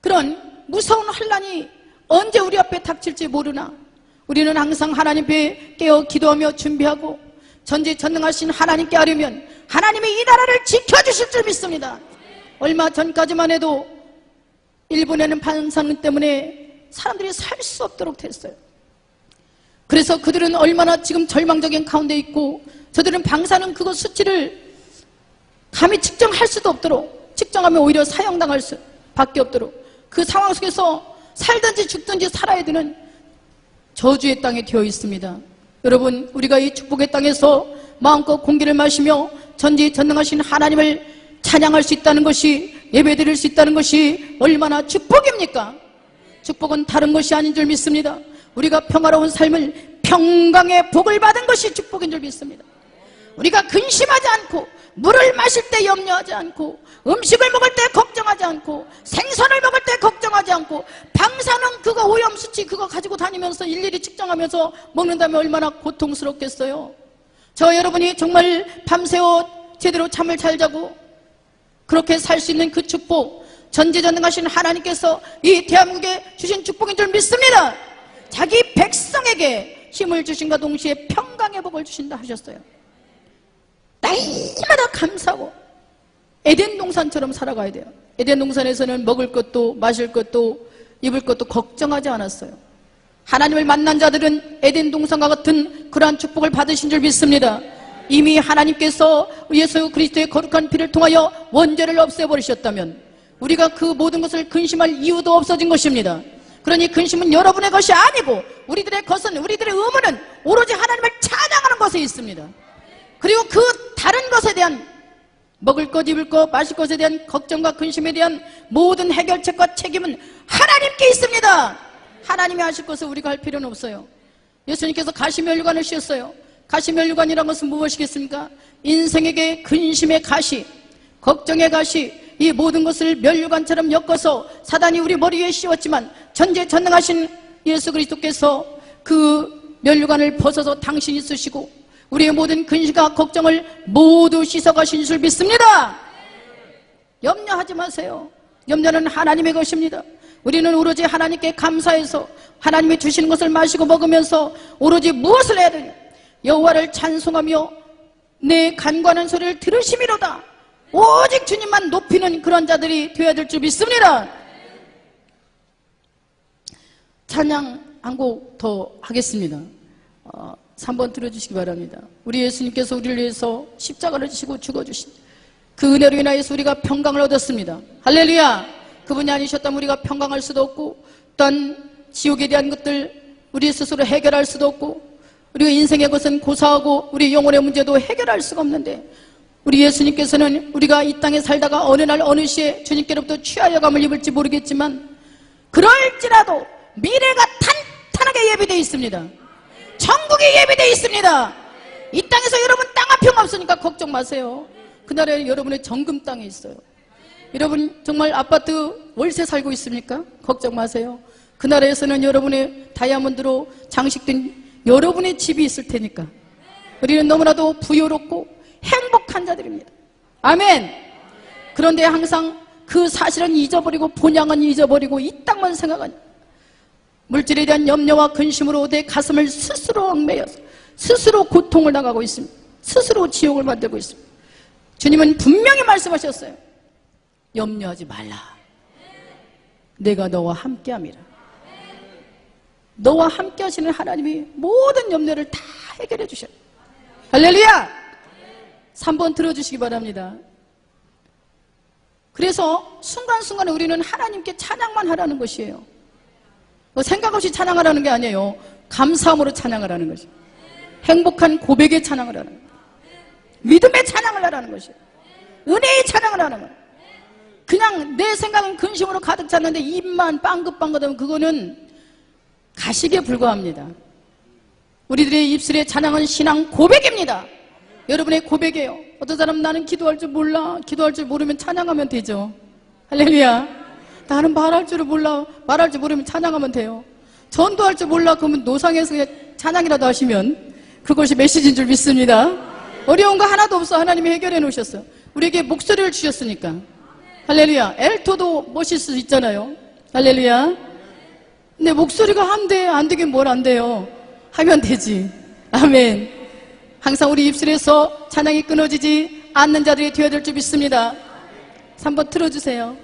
그런 무서운 환란이 언제 우리 앞에 닥칠지 모르나 우리는 항상 하나님 앞에 깨어 기도하며 준비하고 전지전능하신 하나님께 아뢰면 하나님이 이 나라를 지켜주실 줄 믿습니다. 얼마 전까지만 해도 일본에는 방사능 때문에 사람들이 살 수 없도록 됐어요. 그래서 그들은 얼마나 지금 절망적인 가운데 있고 저들은 방사능 그거 수치를 감히 측정할 수도 없도록 측정하면 오히려 사형당할 수밖에 없도록 그 상황 속에서 살든지 죽든지 살아야 되는 저주의 땅에 되어 있습니다. 여러분 우리가 이 축복의 땅에서 마음껏 공기를 마시며 전지전능하신 하나님을 찬양할 수 있다는 것이 예배드릴 수 있다는 것이 얼마나 축복입니까? 축복은 다른 것이 아닌 줄 믿습니다. 우리가 평화로운 삶을 평강의 복을 받은 것이 축복인 줄 믿습니다. 우리가 근심하지 않고, 물을 마실 때 염려하지 않고, 음식을 먹을 때 걱정하지 않고, 생선을 먹을 때 걱정하지 않고, 방사능 그거 오염수치 그거 가지고 다니면서 일일이 측정하면서 먹는다면 얼마나 고통스럽겠어요. 저 여러분이 정말 밤새워 제대로 잠을 잘 자고 그렇게 살 수 있는 그 축복, 전지전능하신 하나님께서 이 대한민국에 주신 축복인 줄 믿습니다. 자기 백성에게 힘을 주신과 동시에 평강의 복을 주신다 하셨어요. 날마다 감사하고 에덴 동산처럼 살아가야 돼요. 에덴 동산에서는 먹을 것도 마실 것도 입을 것도 걱정하지 않았어요. 하나님을 만난 자들은 에덴 동산과 같은 그러한 축복을 받으신 줄 믿습니다. 이미 하나님께서 예수 그리스도의 거룩한 피를 통하여 원죄를 없애버리셨다면 우리가 그 모든 것을 근심할 이유도 없어진 것입니다. 그러니 근심은 여러분의 것이 아니고 우리들의 것은, 우리들의 의무는 오로지 하나님을 찬양하는 것에 있습니다. 그리고 그 다른 것에 대한, 먹을 것, 입을 것, 마실 것에 대한 걱정과 근심에 대한 모든 해결책과 책임은 하나님께 있습니다. 하나님이 하실 것을 우리가 할 필요는 없어요. 예수님께서 가시면류관을 씌웠어요. 가시면류관이란 것은 무엇이겠습니까? 인생에게 근심의 가시, 걱정의 가시, 이 모든 것을 면류관처럼 엮어서 사단이 우리 머리 위에 씌웠지만 전지전능하신 예수 그리스도께서 그 면류관을 벗어서 당신이 쓰시고 우리의 모든 근심과 걱정을 모두 씻어가신 줄 믿습니다. 염려하지 마세요. 염려는 하나님의 것입니다. 우리는 오로지 하나님께 감사해서 하나님이 주시는 것을 마시고 먹으면서 오로지 무엇을 해야 되냐? 여호와를 찬송하며 내 간과하는 소리를 들으심이로다. 오직 주님만 높이는 그런 자들이 되어야 될 줄 믿습니다. 찬양 한 곡 더 하겠습니다. 3번 들어주시기 바랍니다. 우리 예수님께서 우리를 위해서 십자가를 지시고 죽어주신 그 은혜로 인하여서 우리가 평강을 얻었습니다. 할렐루야. 그분이 아니셨다면 우리가 평강할 수도 없고 또한 지옥에 대한 것들 우리 스스로 해결할 수도 없고 우리가 인생의 것은 고사하고 우리 영혼의 문제도 해결할 수가 없는데 우리 예수님께서는 우리가 이 땅에 살다가 어느 날 어느 시에 주님께로부터 취하여감을 입을지 모르겠지만 그럴지라도 미래가 탄탄하게 예비되어 있습니다. 천국이 예비되어 있습니다. 이 땅에서 여러분 땅 한 평 없으니까 걱정 마세요. 그날에 여러분의 정금 땅에 있어요. 여러분 정말 아파트 월세 살고 있습니까? 걱정 마세요. 그 나라에서는 여러분의 다이아몬드로 장식된 여러분의 집이 있을 테니까 우리는 너무나도 부유롭고 행복한 자들입니다. 아멘. 그런데 항상 그 사실은 잊어버리고 본향은 잊어버리고 이 땅만 생각하니 물질에 대한 염려와 근심으로 내 가슴을 스스로 얽매여서 스스로 고통을 당하고 있습니다. 스스로 지옥을 만들고 있습니다. 주님은 분명히 말씀하셨어요. 염려하지 말라. 내가 너와 함께함이라. 너와 함께 하시는 하나님이 모든 염려를 다 해결해 주셔요. 할렐루야. 3번 들어주시기 바랍니다. 그래서 순간순간에 우리는 하나님께 찬양만 하라는 것이에요. 생각 없이 찬양하라는 게 아니에요. 감사함으로 찬양하라는 것이에요. 행복한 고백의 찬양을 하는 거예요. 믿음의 찬양을 하라는 것이에요. 은혜의 찬양을 하는 거예요. 그냥 내 생각은 근심으로 가득 찼는데 입만 빵긋빵긋하면 그거는 가식에 불과합니다. 우리들의 입술의 찬양은 신앙 고백입니다. 여러분의 고백이에요. 어떤 사람 나는 기도할 줄 몰라. 기도할 줄 모르면 찬양하면 되죠. 할렐루야. 나는 말할 줄을 몰라. 말할 줄 모르면 찬양하면 돼요. 전도할 줄 몰라. 그러면 노상에서 그냥 찬양이라도 하시면 그것이 메시지인 줄 믿습니다. 어려운 거 하나도 없어. 하나님이 해결해 놓으셨어. 우리에게 목소리를 주셨으니까. 할렐루야. 엘토도 멋있을 수 있잖아요. 할렐루야. 근데 목소리가 안 돼. 안 되긴 뭘 안 돼요. 하면 되지. 아멘. 항상 우리 입술에서 찬양이 끊어지지 않는 자들이 되어야 될 줄 믿습니다. 3번 틀어주세요.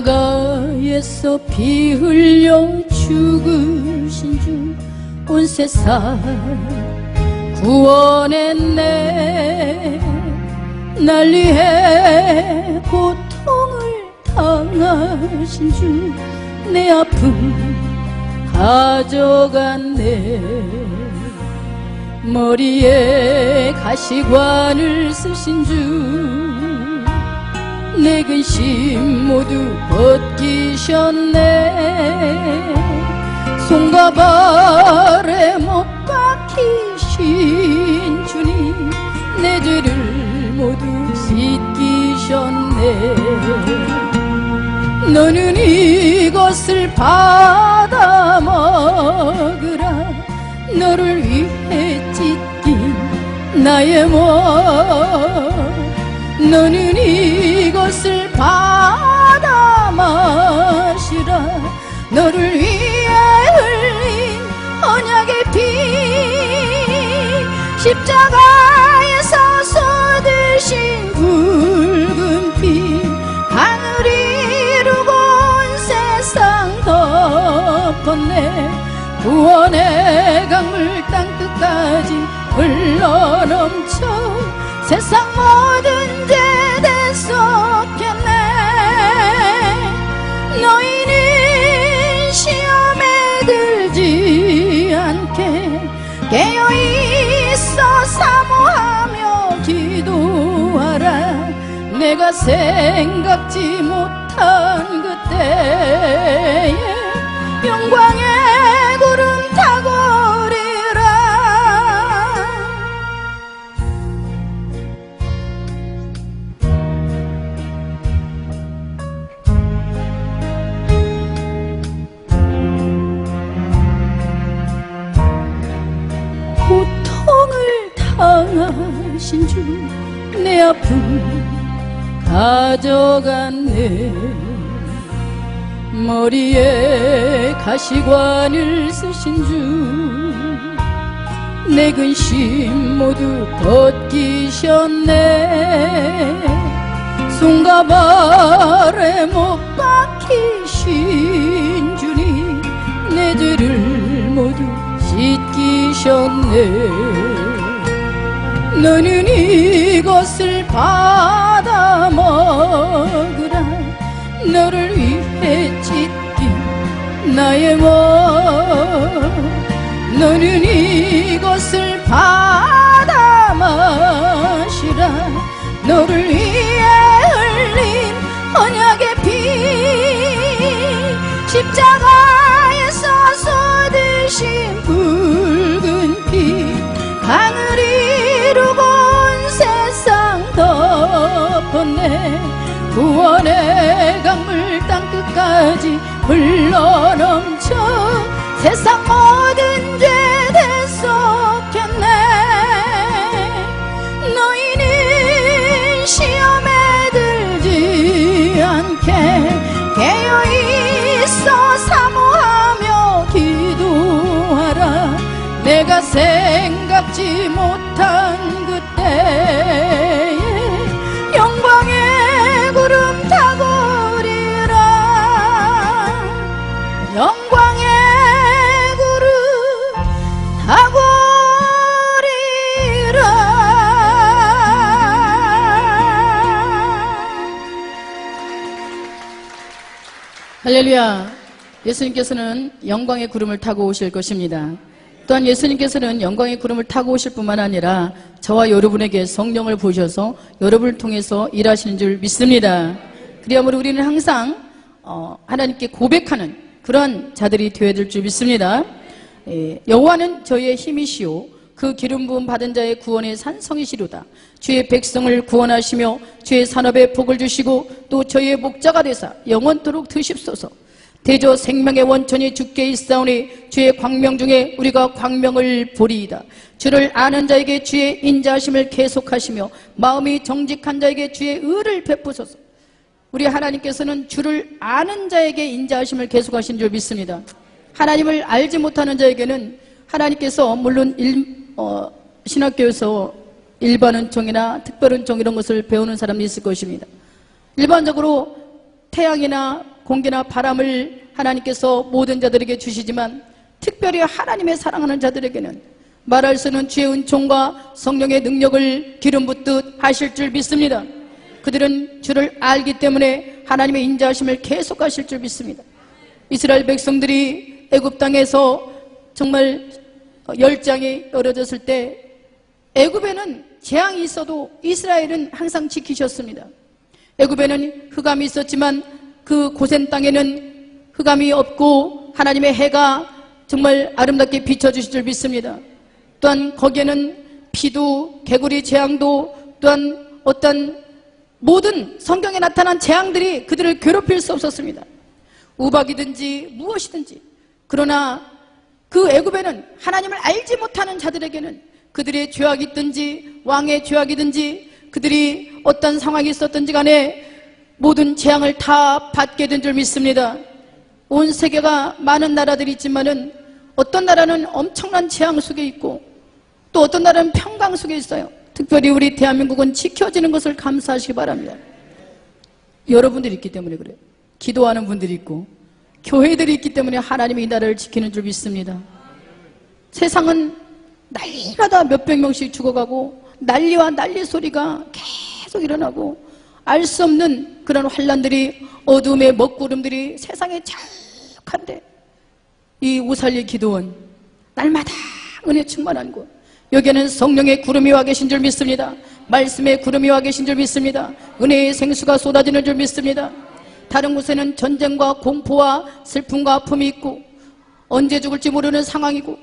십자가에서 피 흘려 죽으신 주 온 세상 구원했네. 날 위해 고통을 당하신 주 내 아픔 가져갔네. 머리에 가시관을 쓰신 주 내 근심 모두 벗기셨네. 손과 발에 못 박히신 주님 내 죄를 모두 씻기셨네. 너는 이것을 받아 먹으라. 너를 위해 찢긴 나의 몸. 너는 이것을 받아 마시라. 너를 위해 흘린 언약의 피. 십자가에서 쏟으신 붉은 피. 강을 이루고 온 세상 덮었네. 구원의 강물 땅끝까지 흘러넘쳐 세상 모든 죄대 쏟겠네. 너희는 시험에 들지 않게 깨어있어 사모하며 기도하라. 내가 생각지 못한 그때에 영광의 구름 타고 오리라. 고통을 당하신 주 내 아픔 가져갔네. 머리에 가시관을 쓰신 주 내 근심 모두 벗기셨네. 손과 발에 못 박히신 주님 내 죄를 모두 씻기셨네. 너는 이것을 받아 먹으라. 너를 위해 찢긴 나의 몸. 너는 이것을 받아 마시라. 너를 위해 흘린 언약의 피. 십자가에서 쏟으신 붉은 피. 강을 이루고 온 세상 덮었네. 구원의 강물 땅끝까지 흘러넘쳐 세상 모든 죄대 쏟겠네. 너희는 시험에 들지 않게 깨어있어 사모하며 기도하라. 내가 생각지 못한 그때에 영광의 구름 타고 오리라. 영광의 구름 타고 오리라. 할렐루야. 예수님께서는 영광의 구름을 타고 오실 것입니다. 또한 예수님께서는 영광의 구름을 타고 오실 뿐만 아니라 저와 여러분에게 성령을 부으셔서 여러분을 통해서 일하시는 줄 믿습니다. 그리하므로 우리는 항상 하나님께 고백하는 그런 자들이 되어야 될 줄 믿습니다. 여호와는 저희의 힘이시오 그 기름 부음 받은 자의 구원의 산성이시로다. 주의 백성을 구원하시며 주의 산업에 복을 주시고 또 저희의 목자가 되사 영원토록 드십소서. 대저 생명의 원천이 주께 있사오니 주의 광명 중에 우리가 광명을 보리이다. 주를 아는 자에게 주의 인자하심을 계속하시며 마음이 정직한 자에게 주의 의를 베푸소서. 우리 하나님께서는 주를 아는 자에게 인자하심을 계속하신 줄 믿습니다. 하나님을 알지 못하는 자에게는 하나님께서 물론 신학교에서 일반은총이나 특별은총 이런 것을 배우는 사람이 있을 것입니다. 일반적으로 태양이나 공기나 바람을 하나님께서 모든 자들에게 주시지만 특별히 하나님의 사랑하는 자들에게는 말할 수 없는 주의 은총과 성령의 능력을 기름 붓듯 하실 줄 믿습니다. 그들은 주를 알기 때문에 하나님의 인자하심을 계속하실 줄 믿습니다. 이스라엘 백성들이 애굽 땅에서 정말 열장이 열어졌을 때 애굽에는 재앙이 있어도 이스라엘은 항상 지키셨습니다. 애굽에는 흑암이 있었지만 그 고센 땅에는 흑암이 없고 하나님의 해가 정말 아름답게 비춰주실 줄 믿습니다. 또한 거기에는 피도 개구리 재앙도 또한 어떤 모든 성경에 나타난 재앙들이 그들을 괴롭힐 수 없었습니다. 우박이든지 무엇이든지. 그러나 그 애굽에는 하나님을 알지 못하는 자들에게는 그들의 죄악이 있든지 왕의 죄악이든지 그들이 어떤 상황이 있었든지 간에 모든 재앙을 다 받게 된 줄 믿습니다. 온 세계가 많은 나라들이 있지만은 어떤 나라는 엄청난 재앙 속에 있고 또 어떤 나라는 평강 속에 있어요. 특별히 우리 대한민국은 지켜지는 것을 감사하시기 바랍니다. 여러분들이 있기 때문에 그래요. 기도하는 분들이 있고 교회들이 있기 때문에 하나님이 이 나라를 지키는 줄 믿습니다. 세상은 날마다 몇백 명씩 죽어가고 난리와 난리 소리가 계속 일어나고 알 수 없는 그런 환란들이 어둠의 먹구름들이 세상에 자욱한데 이 오살리 기도원 날마다 은혜 충만한 곳 여기에는 성령의 구름이 와 계신 줄 믿습니다. 말씀의 구름이 와 계신 줄 믿습니다. 은혜의 생수가 쏟아지는 줄 믿습니다. 다른 곳에는 전쟁과 공포와 슬픔과 아픔이 있고 언제 죽을지 모르는 상황이고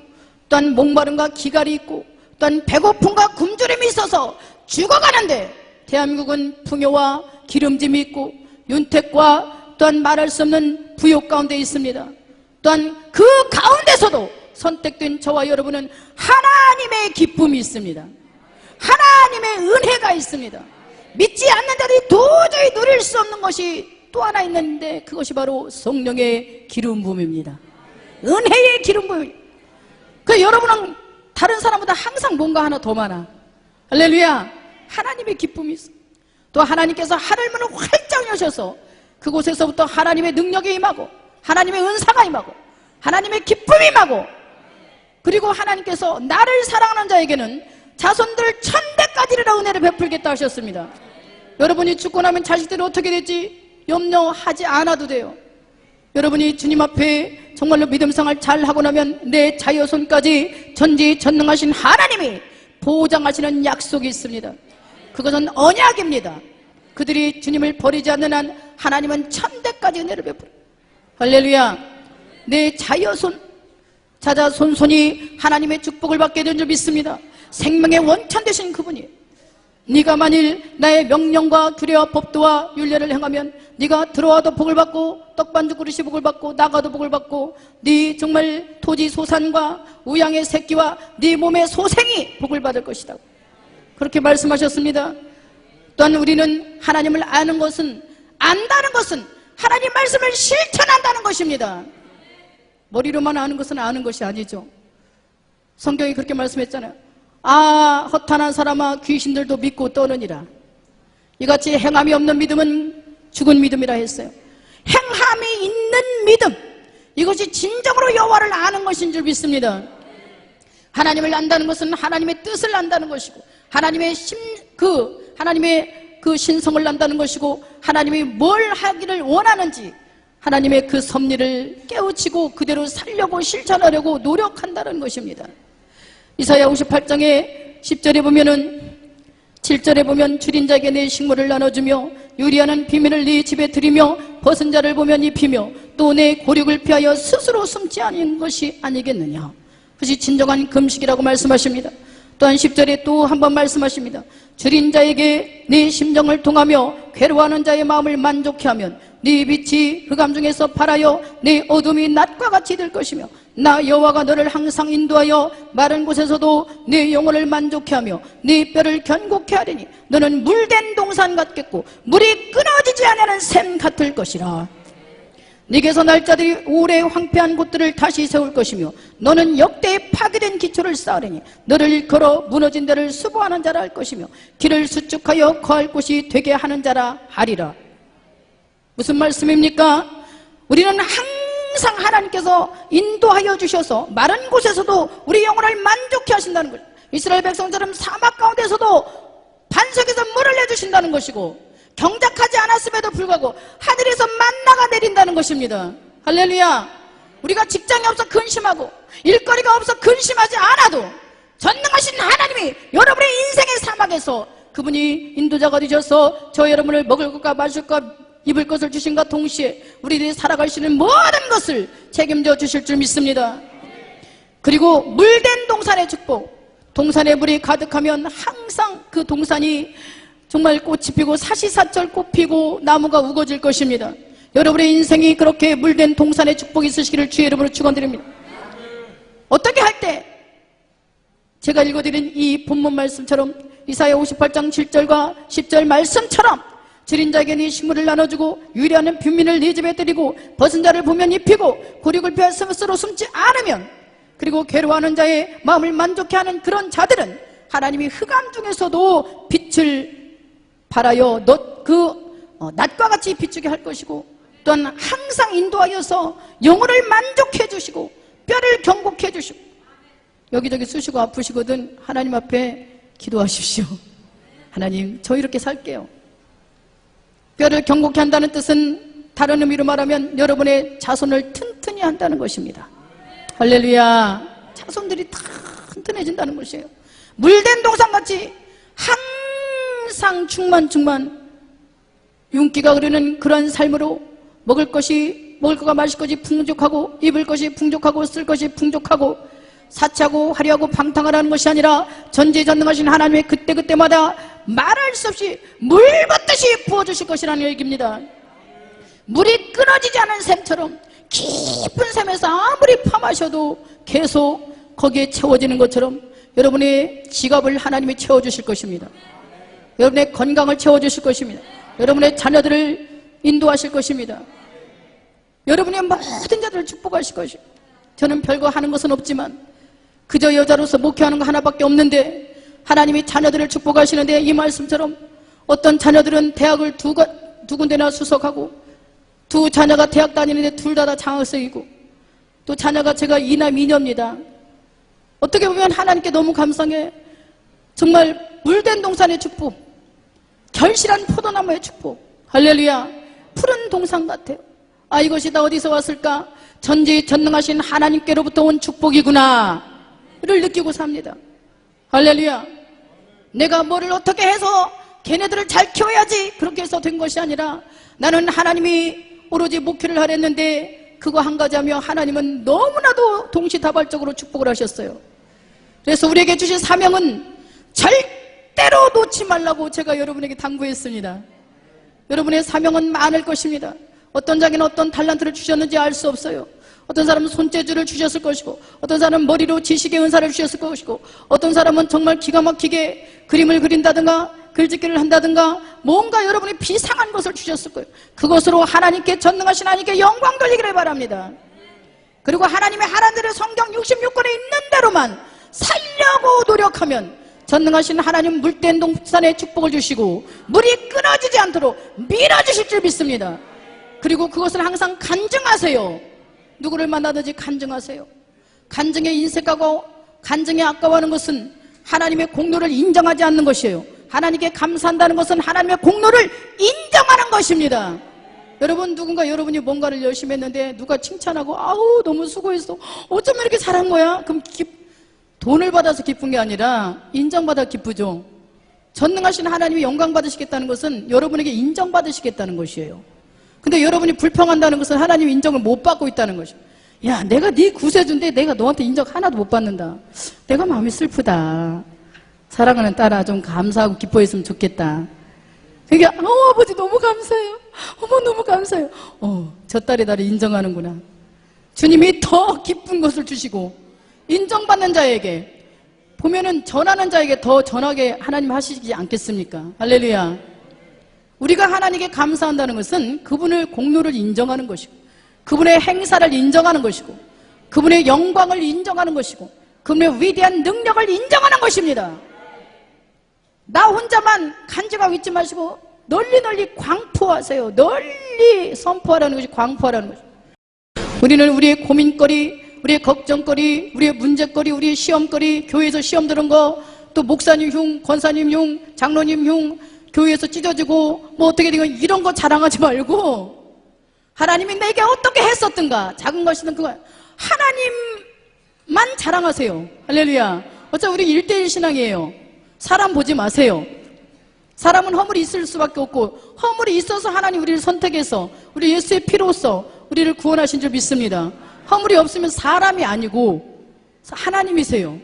또한 목마름과 기갈이 있고 또한 배고픔과 굶주림이 있어서 죽어가는데 대한민국은 풍요와 기름짐이 있고 윤택과 또한 말할 수 없는 부욕 가운데 있습니다. 또한 그 가운데서도 선택된 저와 여러분은 하나님의 기쁨이 있습니다. 하나님의 은혜가 있습니다. 믿지 않는 자들이 도저히 누릴 수 없는 것이 또 하나 있는데 그것이 바로 성령의 기름 부음입니다. 은혜의 기름 부음. 그 여러분은 다른 사람보다 항상 뭔가 하나 더 많아. 할렐루야. 하나님의 기쁨이 있어. 또 하나님께서 하늘문을 활짝 여셔서 그곳에서부터 하나님의 능력이 임하고 하나님의 은사가 임하고 하나님의 기쁨이 임하고 그리고 하나님께서 나를 사랑하는 자에게는 자손들 천대까지리라 은혜를 베풀겠다 하셨습니다. 여러분이 죽고 나면 자식들이 어떻게 될지 염려하지 않아도 돼요. 여러분이 주님 앞에 정말로 믿음생활 잘하고 나면 내 자녀손까지 전지전능하신 하나님이 보장하시는 약속이 있습니다. 그것은 언약입니다. 그들이 주님을 버리지 않는 한 하나님은 천대까지 은혜를 베풀어요. 할렐루야. 내 자녀손 자자손손이 하나님의 축복을 받게 된 줄 믿습니다. 생명의 원천 되신 그분이 네가 만일 나의 명령과 규례와 법도와 율례를 행하면 네가 들어와도 복을 받고 떡반죽 그릇이 복을 받고 나가도 복을 받고 네 정말 토지 소산과 우양의 새끼와 네 몸의 소생이 복을 받을 것이다. 그렇게 말씀하셨습니다. 또한 우리는 하나님을 아는 것은 안다는 것은 하나님 말씀을 실천한다는 것입니다. 머리로만 아는 것은 아는 것이 아니죠. 성경이 그렇게 말씀했잖아요. 아 허탄한 사람아 귀신들도 믿고 떠느니라. 이같이 행함이 없는 믿음은 죽은 믿음이라 했어요. 행함이 있는 믿음, 이것이 진정으로 여호와를 아는 것인 줄 믿습니다. 하나님을 안다는 것은 하나님의 뜻을 안다는 것이고 하나님의 하나님의 그 신성을 안다는 것이고 하나님이 뭘 하기를 원하는지 하나님의 그 섭리를 깨우치고 그대로 살려고 실천하려고 노력한다는 것입니다. 이사야 58장의 10절에 보면은 7절에 보면 줄인 자에게 내 식물을 나눠주며 유리하는 비밀을 네 집에 들이며 벗은 자를 보면 입히며 또 내 고륙을 피하여 스스로 숨지 않은 것이 아니겠느냐. 그것이 진정한 금식이라고 말씀하십니다. 또한 10절에 또 한 번 말씀하십니다. 줄인 자에게 네 심정을 통하며 괴로워하는 자의 마음을 만족케 하면 네 빛이 흑암 중에서 발하여 네 어둠이 낮과 같이 될 것이며 나 여호와가 너를 항상 인도하여 마른 곳에서도 네 영혼을 만족케 하며 네 뼈를 견고케 하리니 너는 물된 동산 같겠고 물이 끊어지지 않는 샘 같을 것이라. 네게서 날짜들이 오래 황폐한 곳들을 다시 세울 것이며 너는 역대에 파괴된 기초를 쌓으리니 너를 일컬어 무너진 데를 수보하는 자라 할 것이며 길을 수축하여 거할 곳이 되게 하는 자라 하리라. 무슨 말씀입니까? 우리는 항상 하나님께서 인도하여 주셔서 마른 곳에서도 우리 영혼을 만족케 하신다는 거예요. 이스라엘 백성처럼 사막 가운데서도 반석에서 물을 내주신다는 것이고 경작하지 않았음에도 불구하고 하늘에서 만나가 내린다는 것입니다. 할렐루야. 우리가 직장이 없어 근심하고 일거리가 없어 근심하지 않아도 전능하신 하나님이 여러분의 인생의 사막에서 그분이 인도자가 되셔서 저 여러분을 먹을 것과 마실 것 입을 것을 주신과 동시에 우리들이 살아갈 수 있는 모든 것을 책임져 주실 줄 믿습니다. 그리고 물된 동산의 축복, 동산에 물이 가득하면 항상 그 동산이 정말 꽃이 피고 사시사철 꽃 피고 나무가 우거질 것입니다. 여러분의 인생이 그렇게 물된 동산의 축복이 있으시기를 주의 이름으로 축원드립니다. 어떻게 할 때 제가 읽어드린 이 본문 말씀처럼 이사야 58장 7절과 10절 말씀처럼 지린 자에게 네 식물을 나눠주고 유리하는 빈민을 네 집에 드리고 벗은 자를 보면 입히고 고리굴피와 스스로 숨지 않으면 그리고 괴로워하는 자의 마음을 만족해 하는 그런 자들은 하나님이 흑암 중에서도 빛을 발하여 낮과 같이 비추게 할 것이고 또한 항상 인도하여서 영혼을 만족해 주시고 뼈를 경복해 주시고 여기저기 쑤시고 아프시거든 하나님 앞에 기도하십시오. 하나님 저 이렇게 살게요. 뼈를 경복해 한다는 뜻은 다른 의미로 말하면 여러분의 자손을 튼튼히 한다는 것입니다. 할렐루야. 자손들이 튼튼해진다는 것이에요. 물된 동산같이 항상 충만 윤기가 흐르는 그런 삶으로 먹을 거가 마실 것이 풍족하고 입을 것이 풍족하고 쓸 것이 풍족하고 사치하고 화려하고 방탕하라는 것이 아니라 전지전능하신 하나님의 그때그때마다 말할 수 없이 물 붓듯이 부어주실 것이라는 얘기입니다. 물이 끊어지지 않은 샘처럼 깊은 샘에서 아무리 파마셔도 계속 거기에 채워지는 것처럼 여러분의 지갑을 하나님이 채워주실 것입니다. 여러분의 건강을 채워주실 것입니다. 여러분의 자녀들을 인도하실 것입니다. 여러분의 모든 자들을 축복하실 것입니다. 저는 별거 하는 것은 없지만 그저 여자로서 목회하는 거 하나밖에 없는데 하나님이 자녀들을 축복하시는데 이 말씀처럼 어떤 자녀들은 대학을 두 군데나 수석하고 두 자녀가 대학 다니는데 둘 다 장학생이고 또 자녀가 제가 이남 이녀입니다. 어떻게 보면 하나님께 너무 감사해. 정말 물된 동산의 축복, 결실한 포도나무의 축복, 할렐루야. 푸른 동산 같아요. 아, 이것이 다 어디서 왔을까? 전지전능하신 하나님께로부터 온 축복이구나 를 느끼고 삽니다. 할렐루야. 내가 뭐를 어떻게 해서 걔네들을 잘 키워야지 그렇게 해서 된 것이 아니라 나는 하나님이 오로지 목회를 하랬는데 그거 한 가지 하며 하나님은 너무나도 동시다발적으로 축복을 하셨어요. 그래서 우리에게 주신 사명은 절대로 놓지 말라고 제가 여러분에게 당부했습니다. 여러분의 사명은 많을 것입니다. 어떤 자기는 어떤 달란트를 주셨는지 알 수 없어요. 어떤 사람은 손재주를 주셨을 것이고 어떤 사람은 머리로 지식의 은사를 주셨을 것이고 어떤 사람은 정말 기가 막히게 그림을 그린다든가 글짓기를 한다든가 뭔가 여러분이 비상한 것을 주셨을 거예요. 그것으로 하나님께 전능하신 하나님께 영광 돌리기를 바랍니다. 그리고 하나님의 하라는 대로 성경 66권에 있는 대로만 살려고 노력하면 전능하신 하나님 물된 동산에 축복을 주시고 물이 끊어지지 않도록 밀어주실 줄 믿습니다. 그리고 그것을 항상 간증하세요. 누구를 만나든지 간증하세요. 간증에 인색하고 간증에 아까워하는 것은 하나님의 공로를 인정하지 않는 것이에요. 하나님께 감사한다는 것은 하나님의 공로를 인정하는 것입니다. 여러분, 누군가 여러분이 뭔가를 열심히 했는데 누가 칭찬하고 아우 너무 수고했어, 어쩜 이렇게 잘한 거야? 그럼 돈을 받아서 기쁜 게 아니라 인정받아 기쁘죠. 전능하신 하나님이 영광 받으시겠다는 것은 여러분에게 인정받으시겠다는 것이에요. 근데 여러분이 불평한다는 것은 하나님 인정을 못 받고 있다는 것이에요. 야, 내가 네 구세주인데 내가 너한테 인정 하나도 못 받는다. 내가 마음이 슬프다. 사랑하는 딸아, 좀 감사하고 기뻐했으면 좋겠다. 그러니까 아버지 너무 감사해요. 어머 너무 감사해요. 저 딸이 나를 인정하는구나. 주님이 더 기쁜 것을 주시고 인정받는 자에게 보면은 전하는 자에게 더 전하게 하나님 하시지 않겠습니까? 할렐루야. 우리가 하나님께 감사한다는 것은 그분의 공로를 인정하는 것이고 그분의 행사를 인정하는 것이고 그분의 영광을 인정하는 것이고 그분의 위대한 능력을 인정하는 것입니다. 나 혼자만 간증하고 있지 마시고 널리 광포하세요. 널리 선포하라는 것이 광포하라는 것입니다. 우리는 우리의 고민거리, 우리의 걱정거리, 우리의 문제거리, 우리의 시험거리, 교회에서 시험 들은 거, 또 목사님 흉, 권사님 흉, 장로님 흉, 교회에서 찢어지고 뭐 어떻게 되고 이런 거 자랑하지 말고 하나님이 내게 어떻게 했었던가 작은 것이든 그거 하나님만 자랑하세요. 할렐루야. 어차피 우리 1대1 신앙이에요. 사람 보지 마세요. 사람은 허물이 있을 수밖에 없고 허물이 있어서 하나님 우리를 선택해서 우리 예수의 피로써 우리를 구원하신 줄 믿습니다. 허물이 없으면 사람이 아니고 하나님이세요.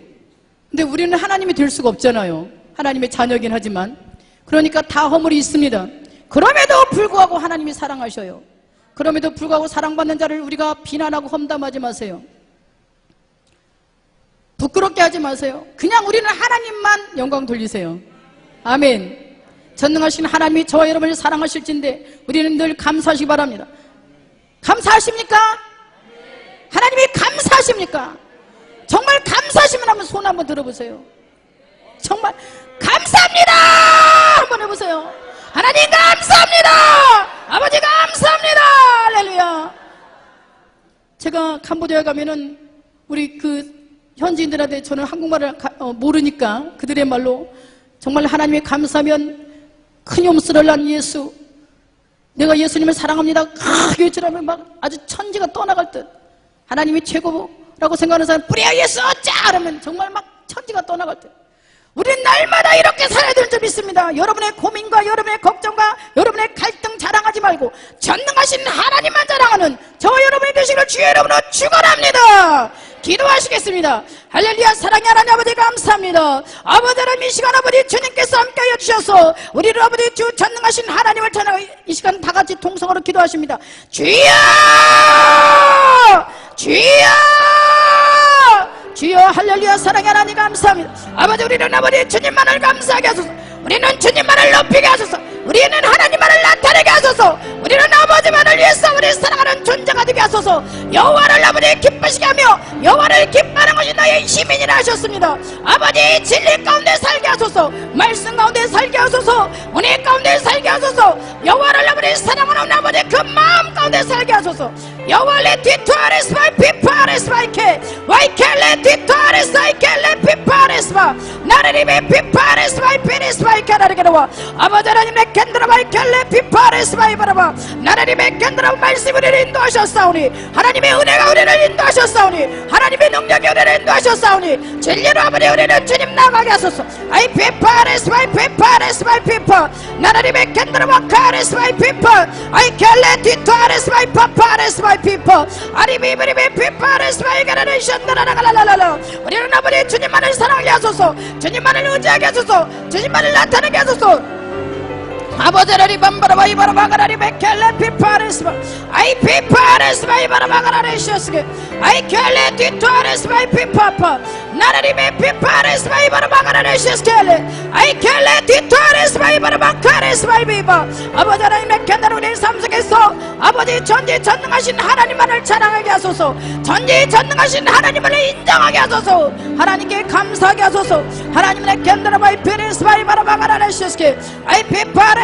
근데 우리는 하나님이 될 수가 없잖아요. 하나님의 자녀이긴 하지만 그러니까 다 허물이 있습니다. 그럼에도 불구하고 하나님이 사랑하셔요. 그럼에도 불구하고 사랑받는 자를 우리가 비난하고 험담하지 마세요. 부끄럽게 하지 마세요. 그냥 우리는 하나님만 영광 돌리세요. 아멘. 전능하신 하나님이 저와 여러분을 사랑하실진데 우리는 늘 감사하시기 바랍니다. 감사하십니까? 하나님이 감사하십니까? 정말 감사하시면 한번 손 한번 들어보세요. 정말 감사합니다 한번 해보세요. 하나님 감사합니다. 아버지 감사합니다. 할렐루야. 제가 캄보디아에 가면은 우리 그 현지인들한테 저는 한국말을 모르니까 그들의 말로 정말 하나님이 감사하면 큰 용서를 난 예수, 내가 예수님을 사랑합니다 크게 외치라면 막 아주 천지가 떠나갈 듯 하나님이 최고라고 생각하는 사람 뿌리야 예수 짜 그러면 정말 막 천지가 떠나갈 듯 우린 날마다 이렇게 살아야 될 줄 믿습니다. 여러분의 고민과 여러분의 걱정과 여러분의 갈등 자랑하지 말고 전능하신 하나님만 자랑하는 저와 여러분이 되시기를 주의 이름으로 축원합니다. 기도하시겠습니다. 할렐루야. 사랑의 하나님 아버지 감사합니다. 아버지 하나님 이 시간 아버지 주님께서 함께하여 주셔서 우리를 아버지 주 전능하신 하나님을 찬양하고 이 시간 다 같이 통성으로 기도하십니다. 주여 주여 주여. 할렐루야. 사랑의 하나님 감사합니다. 아버지 우리는 아버지 주님만을 감사하게 하소서. 우리는 주님만을 높이게 하소서. 우리는 하나님만을 나타내게 하소서. 우리는 아버지만을 위해서 우리 사랑하는 존재가 되게 하소서. 여호와를 아버지 기쁘시게 하며 여호와를 기뻐하는 것이 너의 시민이라 하셨습니다. 아버지 진리 가운데 살게 하소서. 말씀 가운데 살게 하소서. 은혜 가운데 살게 하소서. 여호와를 아버지 사랑하는 아버지 그 마음 가운데 살게 하소서. 여호와를 디토아레스 바이 피파레스 바이케 와이켈레 디토아레스 바이켈레 피파레스 바 나를 입에 피파레스 바이 피리스 바이케 나르게로와 아버지 하나님 내 캔드라 바이켈레 피파레스 바이 바라바 나를 입에 캔드라 말씀을 우리를 인도하셨사오니 하나님의 은혜가 우리를 인도하셨사오니 하나님의 능력이 우리를 인도하셨사오니 진리로 아버지 우리는 주님 나가게 하소서. 아이 피파레스 바이 피파레스 바이 피파 나를 입에 캔드라 바카레스 바이 피파 아이 켈레 디토아레스 바이 파파레스 바이 피파 아리비브리비 피파레스 바이 가라레이션 나라라라라라 우리는 아버지 주님만을 사랑하게 하소서. 주님만을 의지하게 하소서. 주님만을 나타내게 하소서. 아버지 하나님 밤바라바 이바라바가라리 베켈레 피파레스바 아이 피파레스바 이바라바가라레시스게 아이 켈레 디토아레스바 이 피파파 나라리메 피파레스바 이바라바가라레시스켈레 아이 켈레 디토아레스바 이바라바카레스바 이비바 아버지 하나님 내 캔다로 우리 삶 속에서 아버지 전지전능하신 하나님만을 자랑하게 하소서. 전지전능하신 하나님을 인정하게 하소서. 하나님께 감사하게 하소서. 하나님 내 캔다로 이 피레스바 이바라바가라레시스게 아이 피파레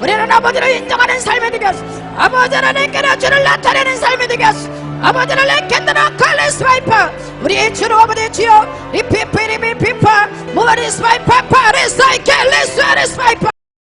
우리는 아버지를 인정하는 삶이 되게 하소서. 아버지 하나님께는 주를 나타내는 삶이 되게 하소서. 아버지 하나님께는 칼레스바이파 우리의 주로 아버지 주여 리피피리비피파 모리스바이파 파레사이켈레스아레스바이파